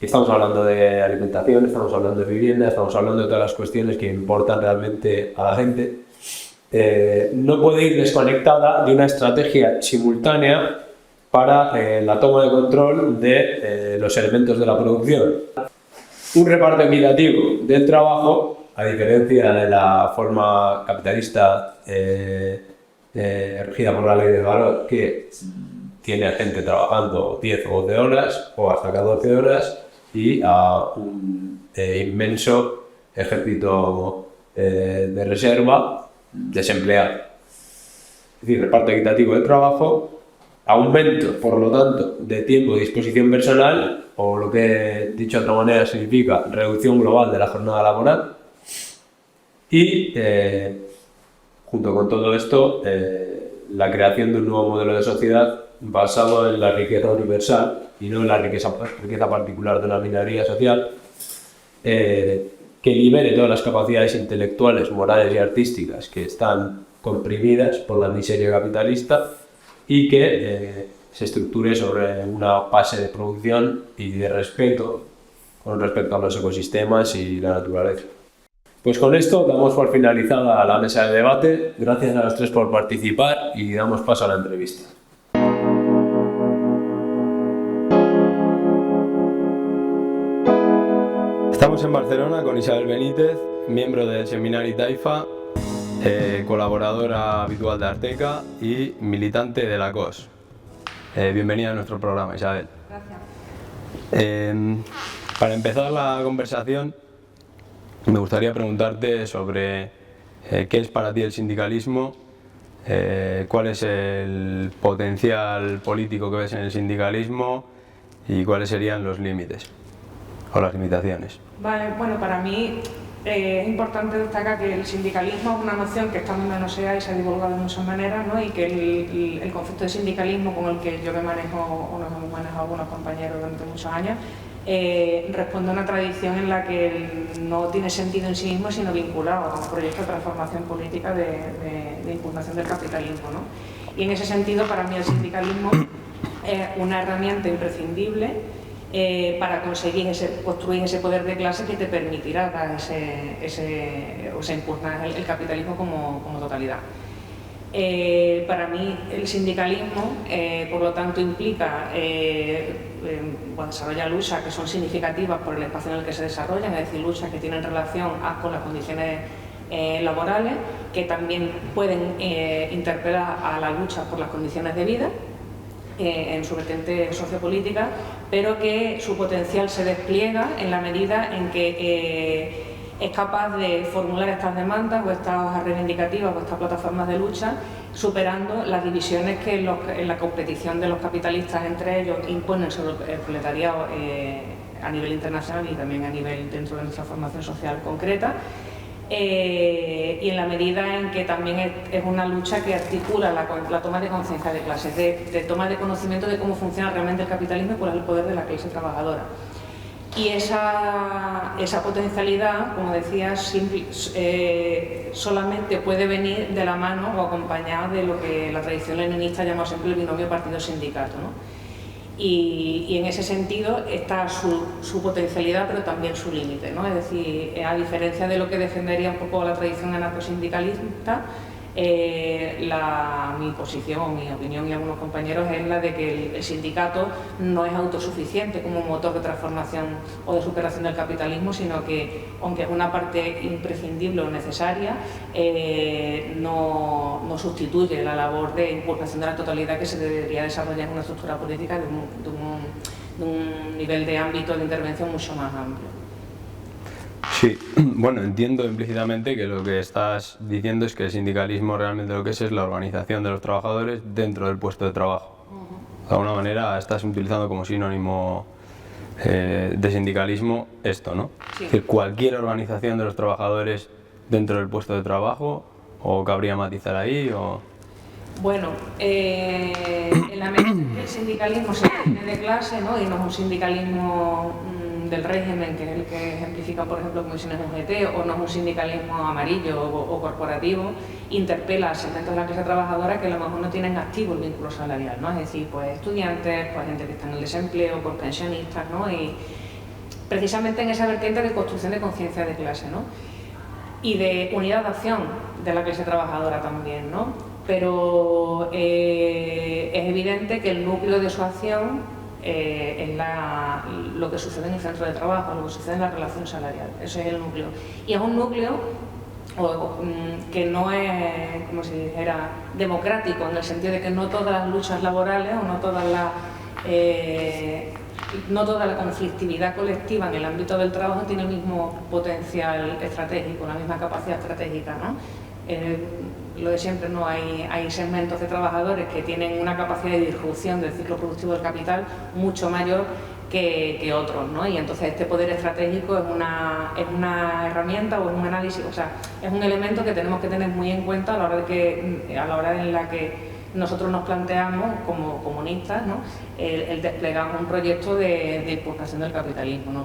Estamos hablando de alimentación, estamos hablando de vivienda, estamos hablando de todas las cuestiones que importan realmente a la gente. No puede ir desconectada de una estrategia simultánea para la toma de control de los elementos de la producción. Un reparto equitativo del trabajo, a diferencia de la forma capitalista regida por la ley del valor, que tiene a gente trabajando 10 o 12 horas o hasta 14 horas, y a un inmenso ejército de reserva desempleado. Es decir, reparto equitativo del trabajo, aumento, por lo tanto, de tiempo de disposición personal, o lo que, dicho de otra manera, significa reducción global de la jornada laboral, y junto con todo esto, la creación de un nuevo modelo de sociedad basado en la riqueza universal y no en la riqueza particular de una minoría social, que libere todas las capacidades intelectuales, morales y artísticas que están comprimidas por la miseria capitalista, y que se estructure sobre una base de producción y de respeto con respecto a los ecosistemas y la naturaleza. Pues con esto damos por finalizada la mesa de debate. Gracias a los tres por participar y damos paso a la entrevista. Estamos en Barcelona con Isabel Benítez, miembro del Seminari Taifa, colaboradora habitual de Arteca y militante de la COS. Bienvenida a nuestro programa, Isabel. Gracias. Para empezar la conversación, me gustaría preguntarte sobre qué es para ti el sindicalismo, cuál es el potencial político que ves en el sindicalismo y cuáles serían los límites o las limitaciones. Vale, bueno, para mí es importante destacar que el sindicalismo es una noción que está muy manoseada y se ha divulgado de muchas maneras, ¿no? Y que el concepto de sindicalismo, con el que yo me manejo o nos hemos manejado algunos compañeros durante muchos años, responde a una tradición en la que no tiene sentido en sí mismo, sino vinculado a un proyecto de transformación política de impugnación del capitalismo, ¿no? Y en ese sentido, para mí el sindicalismo es una herramienta imprescindible para conseguir construir ese poder de clase que te permitirá dar impugnar el capitalismo como totalidad. Para mí el sindicalismo, por lo tanto, implica desarrollar luchas que son significativas por el espacio en el que se desarrollan, es decir, luchas que tienen relación con las condiciones laborales, que también pueden interpelar a la lucha por las condiciones de vida en su vertiente sociopolítica, pero que su potencial se despliega en la medida en que es capaz de formular estas demandas o estas hojas reivindicativas o estas plataformas de lucha, superando las divisiones que en la competición de los capitalistas entre ellos imponen sobre el proletariado a nivel internacional y también a nivel dentro de nuestra formación social concreta. Y en la medida en que también es una lucha que articula la toma de conciencia de clases, de toma de conocimiento de cómo funciona realmente el capitalismo y cuál es el poder de la clase trabajadora. Y esa potencialidad, como decía, solamente puede venir de la mano o acompañada de lo que la tradición leninista llama siempre el binomio partido-sindicato, ¿no? Y en ese sentido está su potencialidad, pero también su límite, ¿no? Es decir, a diferencia de lo que defendería un poco la tradición anarcosindicalista, mi posición, mi opinión y algunos compañeros es la de que el sindicato no es autosuficiente como motor de transformación o de superación del capitalismo, sino que, aunque es una parte imprescindible o necesaria, no sustituye la labor de impugnación de la totalidad que se debería desarrollar en una estructura política de un nivel de ámbito de intervención mucho más amplio. Sí, bueno, entiendo implícitamente que lo que estás diciendo es que el sindicalismo realmente lo que es la organización de los trabajadores dentro del puesto de trabajo. De alguna manera estás utilizando como sinónimo de sindicalismo esto, ¿no? Sí. Es decir, cualquier organización de los trabajadores dentro del puesto de trabajo, o cabría matizar ahí, o... Bueno, en la medida en que el sindicalismo se define de clase, ¿no? Y no es un sindicalismo del régimen, que es el que ejemplifica, por ejemplo, comisiones UGT, o no es un sindicalismo amarillo o corporativo, interpela a segmentos de la clase trabajadora que a lo mejor no tienen activo el vínculo salarial, ¿no? Es decir, pues estudiantes, pues gente que está en el desempleo, pues pensionistas, ¿no? Y precisamente en esa vertiente de construcción de conciencia de clase, ¿no? Y de unidad de acción de la clase trabajadora también, ¿no? Pero es evidente que el núcleo de su acción es lo que sucede en el centro de trabajo, lo que sucede en la relación salarial. Ese es el núcleo. Y es un núcleo que no es, como si dijera, democrático, en el sentido de que no todas las luchas laborales o no toda la conflictividad colectiva en el ámbito del trabajo tiene el mismo potencial estratégico, la misma capacidad estratégica, ¿no? Lo de siempre, no hay segmentos de trabajadores que tienen una capacidad de disrupción del ciclo productivo del capital mucho mayor que otros, ¿no? Y entonces este poder estratégico es una herramienta o es un análisis, o sea, es un elemento que tenemos que tener muy en cuenta a la hora en la que nosotros nos planteamos como comunistas, ¿no? el desplegar un proyecto de impugnación del capitalismo. No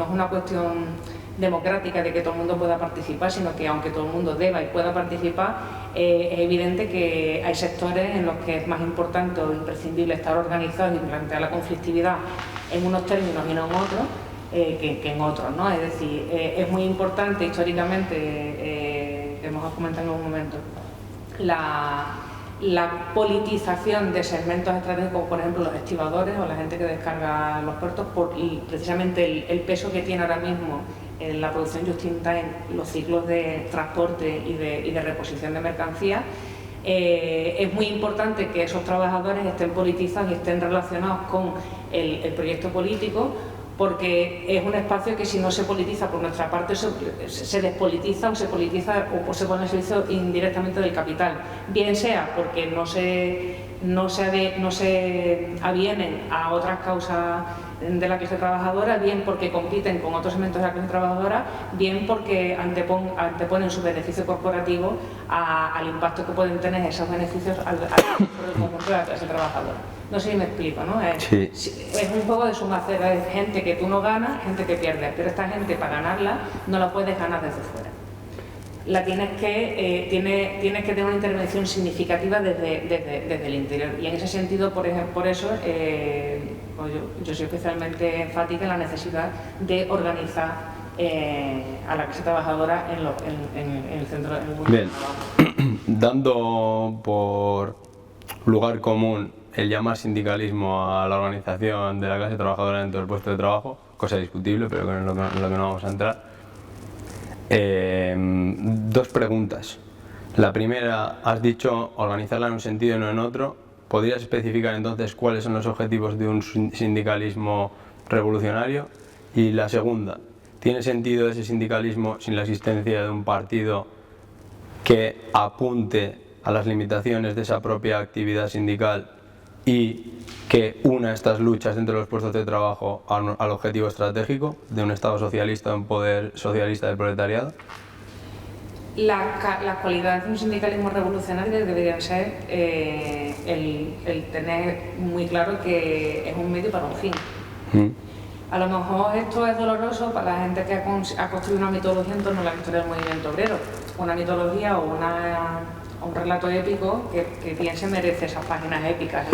es una cuestión democrática de que todo el mundo pueda participar, sino que aunque todo el mundo deba y pueda participar, es evidente que hay sectores en los que es más importante o imprescindible estar organizados y plantear la conflictividad en unos términos y no en otros que en otros, ¿no? Es decir, es muy importante históricamente, que hemos comentado en algún momento, la politización de segmentos estratégicos, como por ejemplo los estibadores o la gente que descarga los puertos, y precisamente el peso que tiene ahora mismo en la producción just in time, los ciclos de transporte y de reposición de mercancías. Es muy importante que esos trabajadores estén politizados y estén relacionados con el proyecto político, porque es un espacio que si no se politiza por nuestra parte se despolitiza o se politiza o se pone al servicio indirectamente del capital, bien sea porque no se avienen a otras causas de la clase trabajadora, bien porque compiten con otros segmentos de la clase trabajadora, bien porque anteponen su beneficio corporativo al impacto que pueden tener esos beneficios sobre el conjunto de la clase trabajadora. No sé si me explico, ¿no? Sí. Es un juego de suma cero, es gente que tú no ganas, gente que pierdes, pero esta gente para ganarla no la puedes ganar desde fuera. Tienes que tener una intervención significativa desde el interior, y en ese sentido, por eso yo soy especialmente enfática en la necesidad de organizar a la clase trabajadora en el centro del mundo. Bien, dando por lugar común el llamar sindicalismo a la organización de la clase trabajadora dentro del puesto de trabajo, cosa discutible, pero en lo que no vamos a entrar. Dos preguntas. La primera, has dicho organizarla en un sentido y no en otro. ¿Podrías especificar entonces cuáles son los objetivos de un sindicalismo revolucionario? Y la segunda, ¿tiene sentido ese sindicalismo sin la existencia de un partido que apunte a las limitaciones de esa propia actividad sindical y que una estas luchas dentro de los puestos de trabajo al objetivo estratégico de un Estado socialista, de un poder socialista del proletariado? Las cualidades de un sindicalismo revolucionario deberían ser el tener muy claro que es un medio para un fin. A lo mejor esto es doloroso para la gente que ha construido una mitología en torno a la historia del movimiento obrero, una mitología o un relato épico que bien se merece esas páginas épicas,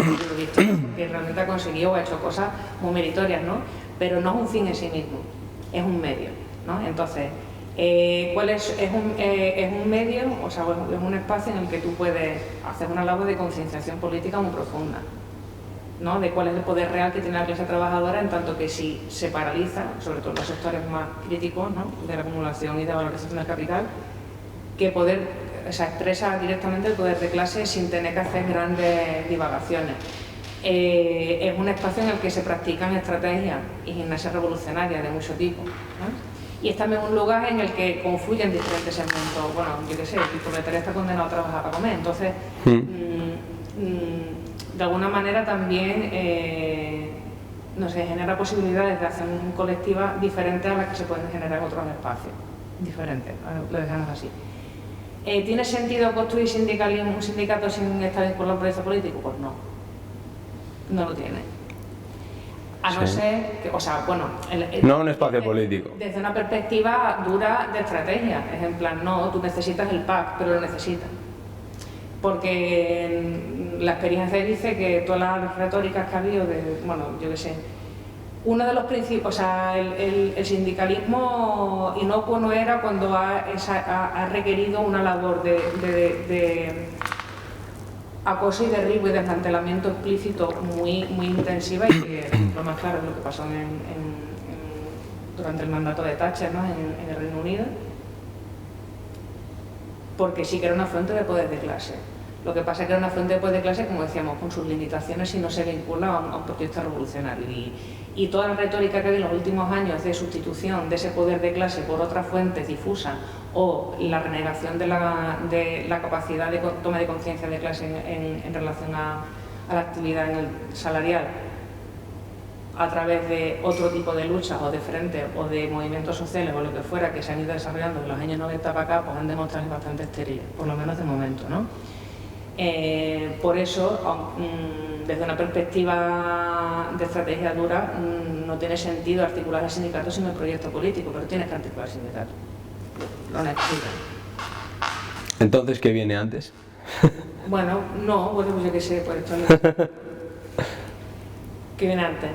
que realmente ha conseguido o ha hecho cosas muy meritorias, ¿no? Pero no es un fin en sí mismo, es un medio, ¿no? Entonces, ¿cuál es un medio, o sea, es un espacio en el que tú puedes hacer una labor de concienciación política muy profunda, ¿no? De cuál es el poder real que tiene la clase trabajadora, en tanto que si se paraliza, sobre todo en los sectores más críticos, ¿no? De la acumulación y de valorización del capital, que expresa directamente el poder de clase sin tener que hacer grandes divagaciones. Es un espacio en el que se practican estrategias y gimnasia revolucionarias de mucho tipo, ¿no? Y es también un lugar en el que confluyen diferentes segmentos. Bueno, yo qué sé, el proletario está condenado a trabajar para comer, entonces de alguna manera también no sé, genera posibilidades de acción colectiva diferentes a las que se pueden generar en otros espacios diferentes, lo dejamos así. ¿Tiene sentido construir un sindicato sin estar vinculado a un proyecto político? Pues no, no lo tiene. A no ser que, o sea, bueno... no un espacio político. Desde una perspectiva dura de estrategia, es en plan, no, tú necesitas el PAC, pero lo necesitas. Porque la experiencia dice que todas las retóricas que ha habido, bueno, yo qué sé, uno de los principios, o sea, el sindicalismo inocuo no era cuando ha requerido una labor de acoso y derribo y desmantelamiento explícito muy intensiva, y que lo más claro es lo que pasó durante el mandato de Thatcher, ¿no? en el Reino Unido, porque sí que era una fuente de poder de clase. Lo que pasa es que era una fuente de poder de clase, como decíamos, con sus limitaciones y no se vincula a un proyecto revolucionario. Y toda la retórica que ha habido en los últimos años de sustitución de ese poder de clase por otras fuentes difusas, o la renegación de la capacidad de toma de conciencia de clase en relación a la actividad salarial a través de otro tipo de luchas o de frentes o de movimientos sociales o lo que fuera que se han ido desarrollando de los años 90 para acá, pues han demostrado bastante estériles, por lo menos de momento, ¿no? Por eso, desde una perspectiva de estrategia dura, no tiene sentido articular el sindicato sin el proyecto político, pero tienes que articular el sindicato. Lo necesitas. Entonces, ¿qué viene antes? Bueno, pues yo qué sé, por esto ¿qué viene antes?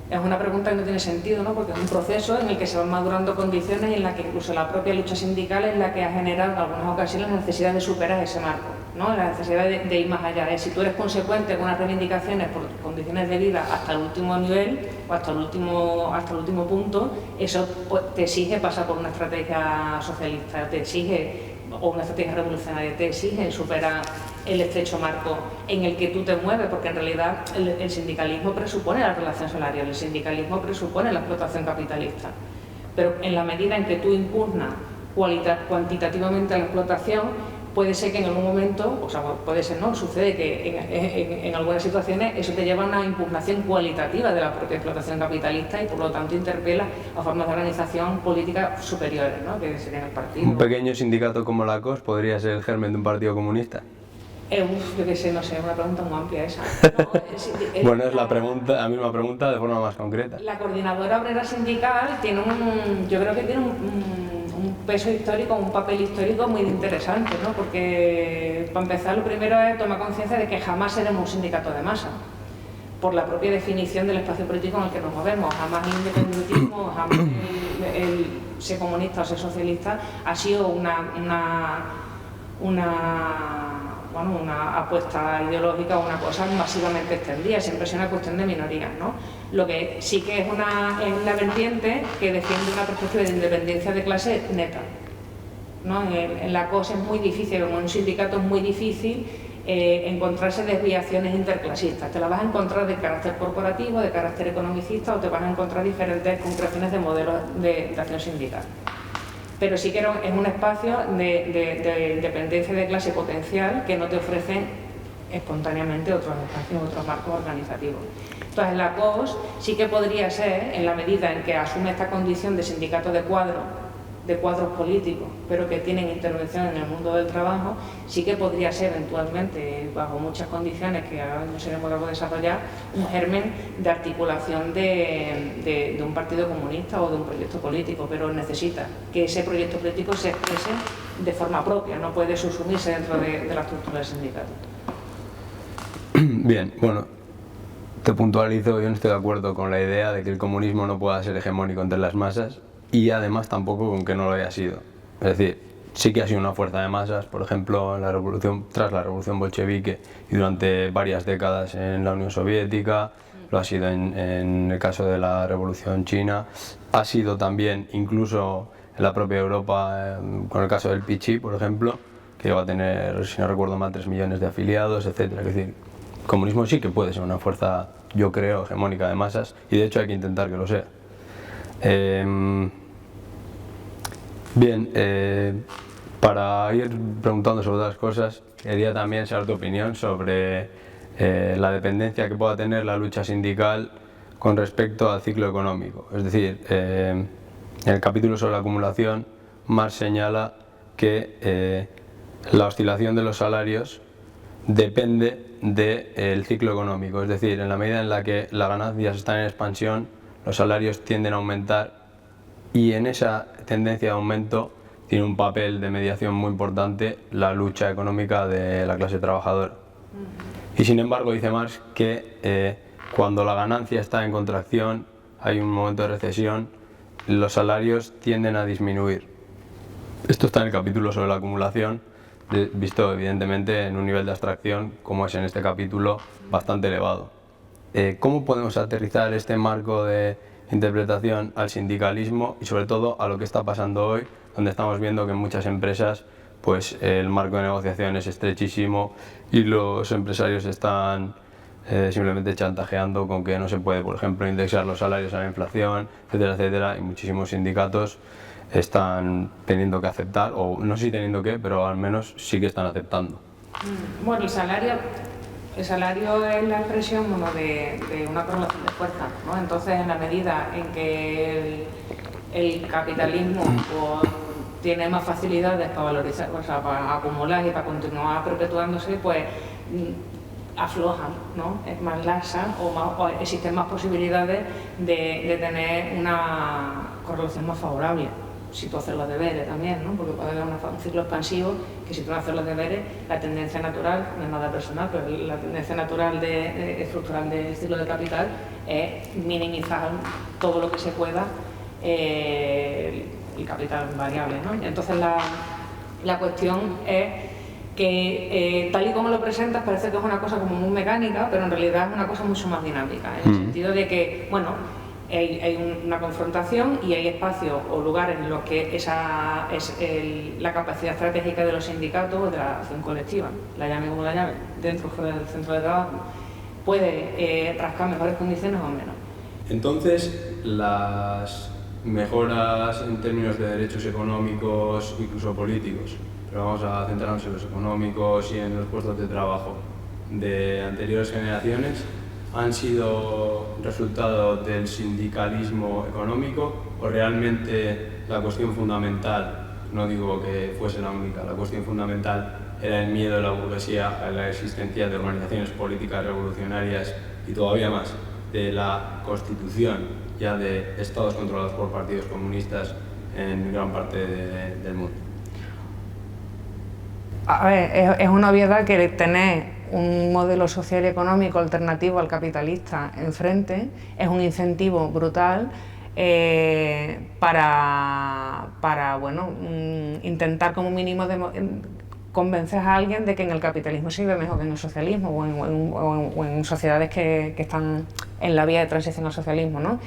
Es una pregunta que no tiene sentido, ¿no? Porque es un proceso en el que se van madurando condiciones y en la que incluso la propia lucha sindical es la que ha generado en algunas ocasiones la necesidad de superar ese marco, ¿no? La necesidad de ir más allá. Si tú eres consecuente con unas reivindicaciones por condiciones de vida hasta el último nivel o hasta el último punto, eso te exige pasar por una estrategia socialista, te exige, o una estrategia revolucionaria, te exige superar el estrecho marco en el que tú te mueves, porque en realidad el sindicalismo presupone la relación salarial, el sindicalismo presupone la explotación capitalista, pero en la medida en que tú impugnas cuantitativamente la explotación, puede ser que en algún momento, o sea, puede ser no, sucede que en algunas situaciones eso te lleva a una impugnación cualitativa de la propia explotación capitalista y por lo tanto interpela a formas de organización política superiores, ¿no? Que serían el partido. ¿Un pequeño sindicato como la COS podría ser el germen de un partido comunista? Yo qué sé, no sé, es una pregunta muy amplia esa. No, bueno, es la misma pregunta de forma más concreta. La coordinadora obrera sindical tiene yo creo que tiene un peso histórico, un papel histórico muy interesante, ¿no? Porque para empezar lo primero es tomar conciencia de que jamás seremos un sindicato de masa, por la propia definición del espacio político en el que nos movemos. Jamás el independentismo, jamás el ser comunista o ser socialista ha sido una apuesta ideológica o una cosa masivamente extendida, siempre es una cuestión de minorías, ¿no? Lo que sí que es la vertiente que defiende una perspectiva de independencia de clase neta, ¿no? En la cosa es muy difícil, en un sindicato es muy difícil encontrarse desviaciones interclasistas. Te las vas a encontrar de carácter corporativo, de carácter economicista, o te vas a encontrar diferentes concreciones de modelos de acción sindical. Pero sí que es un espacio de independencia de clase potencial que no te ofrecen espontáneamente otros espacios, otros marcos organizativos. Entonces la COS sí que podría ser, en la medida en que asume esta condición de sindicato de cuadro, de cuadros políticos, pero que tienen intervención en el mundo del trabajo, sí que podría ser eventualmente, bajo muchas condiciones que ahora no seremos capaces de desarrollar, un germen de articulación de un partido comunista o de un proyecto político, pero necesita que ese proyecto político se exprese de forma propia, no puede subsumirse dentro de la estructura del sindicato. Bien, bueno, te puntualizo, yo no estoy de acuerdo con la idea de que el comunismo no pueda ser hegemónico entre las masas y además tampoco con que no lo haya sido. Es decir, sí que ha sido una fuerza de masas, por ejemplo, tras la revolución bolchevique y durante varias décadas en la Unión Soviética, lo ha sido en el caso de la revolución china, ha sido también incluso en la propia Europa, con el caso del Vichy, por ejemplo, que va a tener, si no recuerdo mal, 3 millones de afiliados, etc. Es decir, el comunismo sí que puede ser una fuerza, yo creo, hegemónica de masas, y de hecho hay que intentar que lo sea. Bien, para ir preguntando sobre otras cosas, quería también saber tu opinión sobre la dependencia que pueda tener la lucha sindical con respecto al ciclo económico. Es decir, en el capítulo sobre la acumulación, Marx señala que la oscilación de los salarios depende del ciclo económico, es decir, en la medida en la que las ganancias están en expansión, los salarios tienden a aumentar y en esa tendencia de aumento tiene un papel de mediación muy importante la lucha económica de la clase trabajadora. Y sin embargo dice Marx que cuando la ganancia está en contracción, hay un momento de recesión, los salarios tienden a disminuir. Esto está en el capítulo sobre la acumulación, visto evidentemente en un nivel de abstracción, como es en este capítulo, bastante elevado. ¿Cómo podemos aterrizar este marco de interpretación al sindicalismo y sobre todo a lo que está pasando hoy, donde estamos viendo que en muchas empresas pues, el marco de negociación es estrechísimo y los empresarios están simplemente chantajeando con que no se puede, por ejemplo, indexar los salarios a la inflación, etcétera, etcétera, y muchísimos sindicatos están teniendo que aceptar, o no sé si teniendo que, pero al menos sí que están aceptando. Bueno, el salario es la expresión de una correlación de fuerza, ¿no? Entonces, en la medida en que el capitalismo tiene más facilidades para valorizar, o sea, para acumular y para continuar perpetuándose, pues aflojan, ¿no? Es más laxa o existen más posibilidades de tener una correlación más favorable. Si tú haces los deberes también, ¿no? Porque puede haber un ciclo expansivo que si tú no haces los deberes, la tendencia natural, no es nada personal, pero la tendencia natural estructural del ciclo de capital es minimizar todo lo que se pueda el capital variable, ¿no? Entonces la cuestión es que tal y como lo presentas parece que es una cosa como muy mecánica, pero en realidad es una cosa mucho más dinámica, en el sentido de que, bueno, hay una confrontación y hay espacios o lugares en los que esa es la capacidad estratégica de los sindicatos o de la acción colectiva, la llame como la llame, dentro o fuera del centro de trabajo, puede rascar mejores condiciones o menos. Entonces, las mejoras en términos de derechos económicos, incluso políticos, pero vamos a centrarnos en los económicos y en los puestos de trabajo de anteriores generaciones, ¿han sido resultado del sindicalismo económico o realmente la cuestión fundamental, no digo que fuese la única, la cuestión fundamental era el miedo de la burguesía a la existencia de organizaciones políticas revolucionarias y todavía más de la constitución ya de estados controlados por partidos comunistas en gran parte del mundo? A ver, es una obviedad que tener un modelo social y económico alternativo al capitalista enfrente es un incentivo brutal para bueno, intentar como mínimo convencer a alguien de que en el capitalismo se vive mejor que en el socialismo o en sociedades que están en la vía de transición al socialismo, ¿no?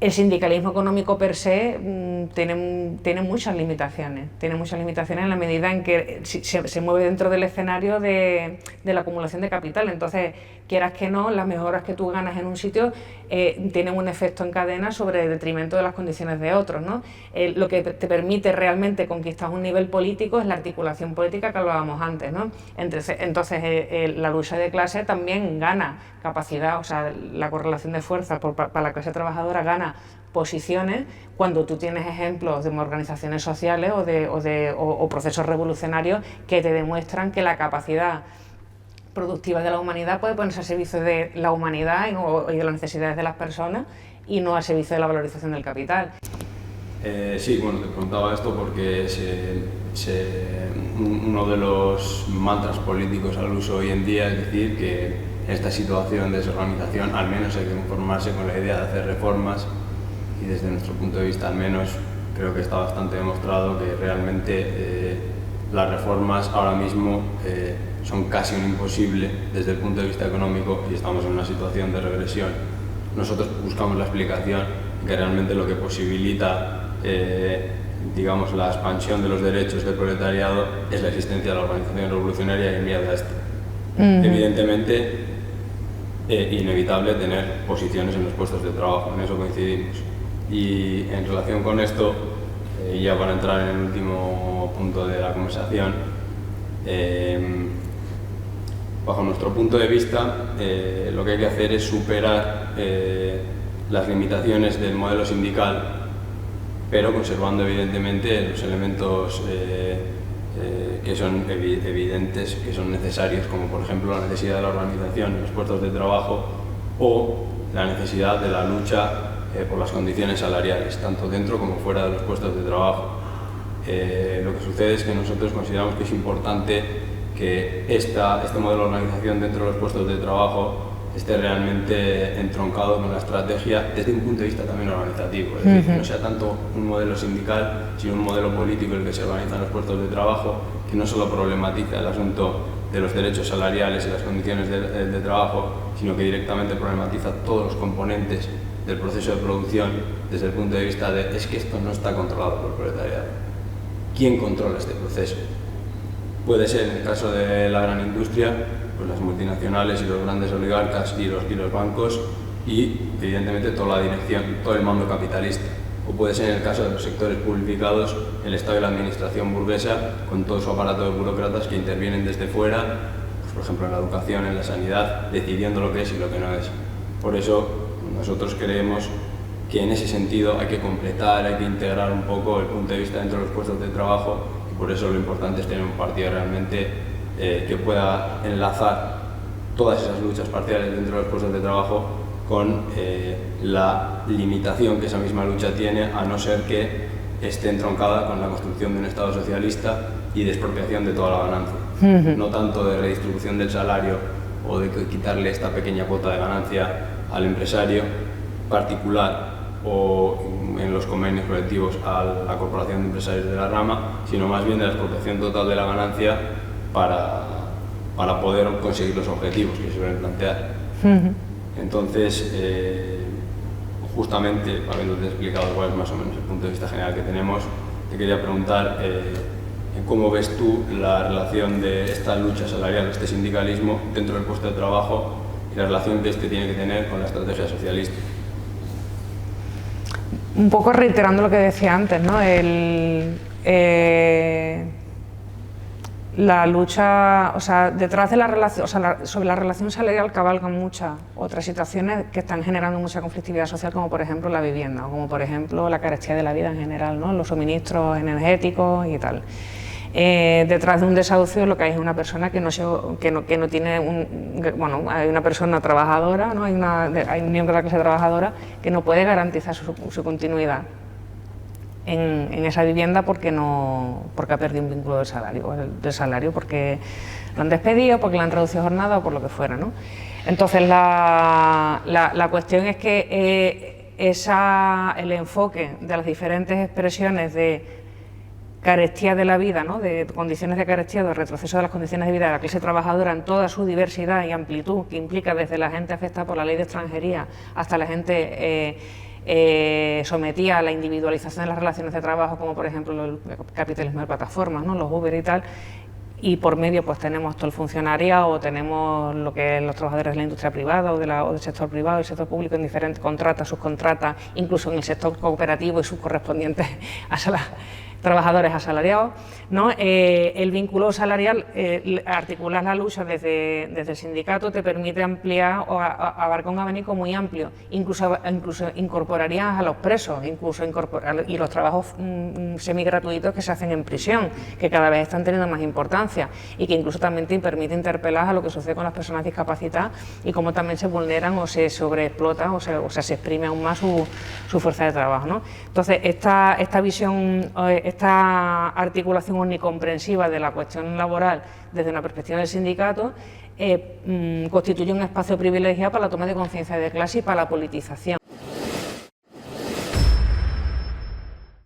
El sindicalismo económico per se tiene muchas limitaciones. Tiene muchas limitaciones en la medida en que se mueve dentro del escenario de la acumulación de capital. Entonces, quieras que no, las mejoras que tú ganas en un sitio tienen un efecto en cadena sobre el detrimento de las condiciones de otros, ¿no? Lo que te permite realmente conquistar un nivel político es la articulación política que hablábamos antes, ¿no? Entonces, la lucha de clase también gana capacidad, o sea, la correlación de fuerza para la clase trabajadora gana posiciones cuando tú tienes ejemplos de organizaciones sociales o procesos revolucionarios que te demuestran que la capacidad productiva de la humanidad puede ponerse al servicio de la humanidad y de las necesidades de las personas y no al servicio de la valorización del capital. Sí, bueno, te preguntaba esto porque uno de los mantras políticos al uso hoy en día es decir que en esta situación de desorganización al menos hay que conformarse con la idea de hacer reformas, y desde nuestro punto de vista al menos creo que está bastante demostrado que realmente las reformas ahora mismo son casi un imposible desde el punto de vista económico y estamos en una situación de regresión. Nosotros buscamos la explicación que realmente lo que posibilita digamos, la expansión de los derechos del proletariado es la existencia de la organización revolucionaria y enviada a este. Evidentemente, inevitable tener posiciones en los puestos de trabajo, en eso coincidimos. Y en relación con esto, ya para entrar en el último punto de la conversación, bajo nuestro punto de vista, lo que hay que hacer es superar las limitaciones del modelo sindical, pero conservando evidentemente los elementos que son evidentes, que son necesarios, como por ejemplo la necesidad de la organización en los puestos de trabajo o la necesidad de la lucha por las condiciones salariales, tanto dentro como fuera de los puestos de trabajo. Lo que sucede es que nosotros consideramos que es importante que este modelo de organización dentro de los puestos de trabajo esté realmente entroncado con la estrategia desde un punto de vista también organizativo, es decir, que no sea tanto un modelo sindical, sino un modelo político el que se organiza en los puestos de trabajo, que no solo problematiza el asunto de los derechos salariales y las condiciones de trabajo, sino que directamente problematiza todos los componentes del proceso de producción desde el punto de vista de es que esto no está controlado por el proletariado. ¿Quién controla este proceso? Puede ser, en el caso de la gran industria, pues las multinacionales y los grandes oligarcas y los bancos y, evidentemente, toda la dirección, todo el mando capitalista. O puede ser, en el caso de los sectores publificados, el Estado y la administración burguesa, con todo su aparato de burócratas que intervienen desde fuera, pues, por ejemplo, en la educación, en la sanidad, decidiendo lo que es y lo que no es. Por eso, nosotros creemos que en ese sentido hay que completar, hay que integrar un poco el punto de vista dentro de los puestos de trabajo, y por eso lo importante es tener un partido realmente que pueda enlazar todas esas luchas parciales dentro de los puestos de trabajo con la limitación que esa misma lucha tiene, a no ser que esté entroncada con la construcción de un Estado socialista y de expropiación de toda la ganancia. No tanto de redistribución del salario o de quitarle esta pequeña cuota de ganancia al empresario particular o en los convenios colectivos a la Corporación de Empresarios de la Rama, sino más bien de la expropiación total de la ganancia para poder conseguir los objetivos que se suelen plantear. Entonces, justamente, habiéndote explicado cuál es más o menos el punto de vista general que tenemos, te quería preguntar cómo ves tú la relación de esta lucha salarial, este sindicalismo dentro del puesto de trabajo y la relación que este tiene que tener con la estrategia socialista. Un poco reiterando lo que decía antes, ¿no? La lucha, o sea, detrás de la relación, o sea, sobre la relación salarial cabalgan muchas otras situaciones que están generando mucha conflictividad social, como por ejemplo la vivienda, o como por ejemplo la carestía de la vida en general, ¿no? Los suministros energéticos y tal. Detrás de un desahucio lo que hay es una persona que no tiene bueno, hay una persona trabajadora, ¿no? Hay un miembro de la clase trabajadora que no puede garantizar su continuidad en esa vivienda porque ha perdido un vínculo del salario, porque lo han despedido, porque le han reducido jornada o por lo que fuera, ¿no? Entonces la cuestión es que el enfoque de las diferentes expresiones de carestía de la vida, ¿no? De condiciones de carestía, de retroceso de las condiciones de vida de la clase trabajadora en toda su diversidad y amplitud, que implica desde la gente afectada por la ley de extranjería hasta la gente sometida a la individualización de las relaciones de trabajo, como por ejemplo el capitalismo de plataformas, ¿no? Los Uber y tal, y por medio pues tenemos todo el funcionariado, o tenemos lo que es los trabajadores de la industria privada o del sector privado y el sector público en diferentes contratas, subcontratas, incluso en el sector cooperativo y sus correspondientes a trabajadores asalariados, ¿no? El vínculo salarial, articular la lucha desde el sindicato te permite ampliar o abarcar un abanico muy amplio, incluso incorporarías a los presos, y los trabajos semigratuitos que se hacen en prisión, que cada vez están teniendo más importancia y que incluso también te permite interpelar a lo que sucede con las personas discapacitadas y cómo también se vulneran o se sobreexplota o sea, se exprime aún más su fuerza de trabajo, ¿no? Entonces, esta visión, esta articulación omnicomprensiva de la cuestión laboral desde una perspectiva del sindicato constituye un espacio privilegiado para la toma de conciencia de clase y para la politización.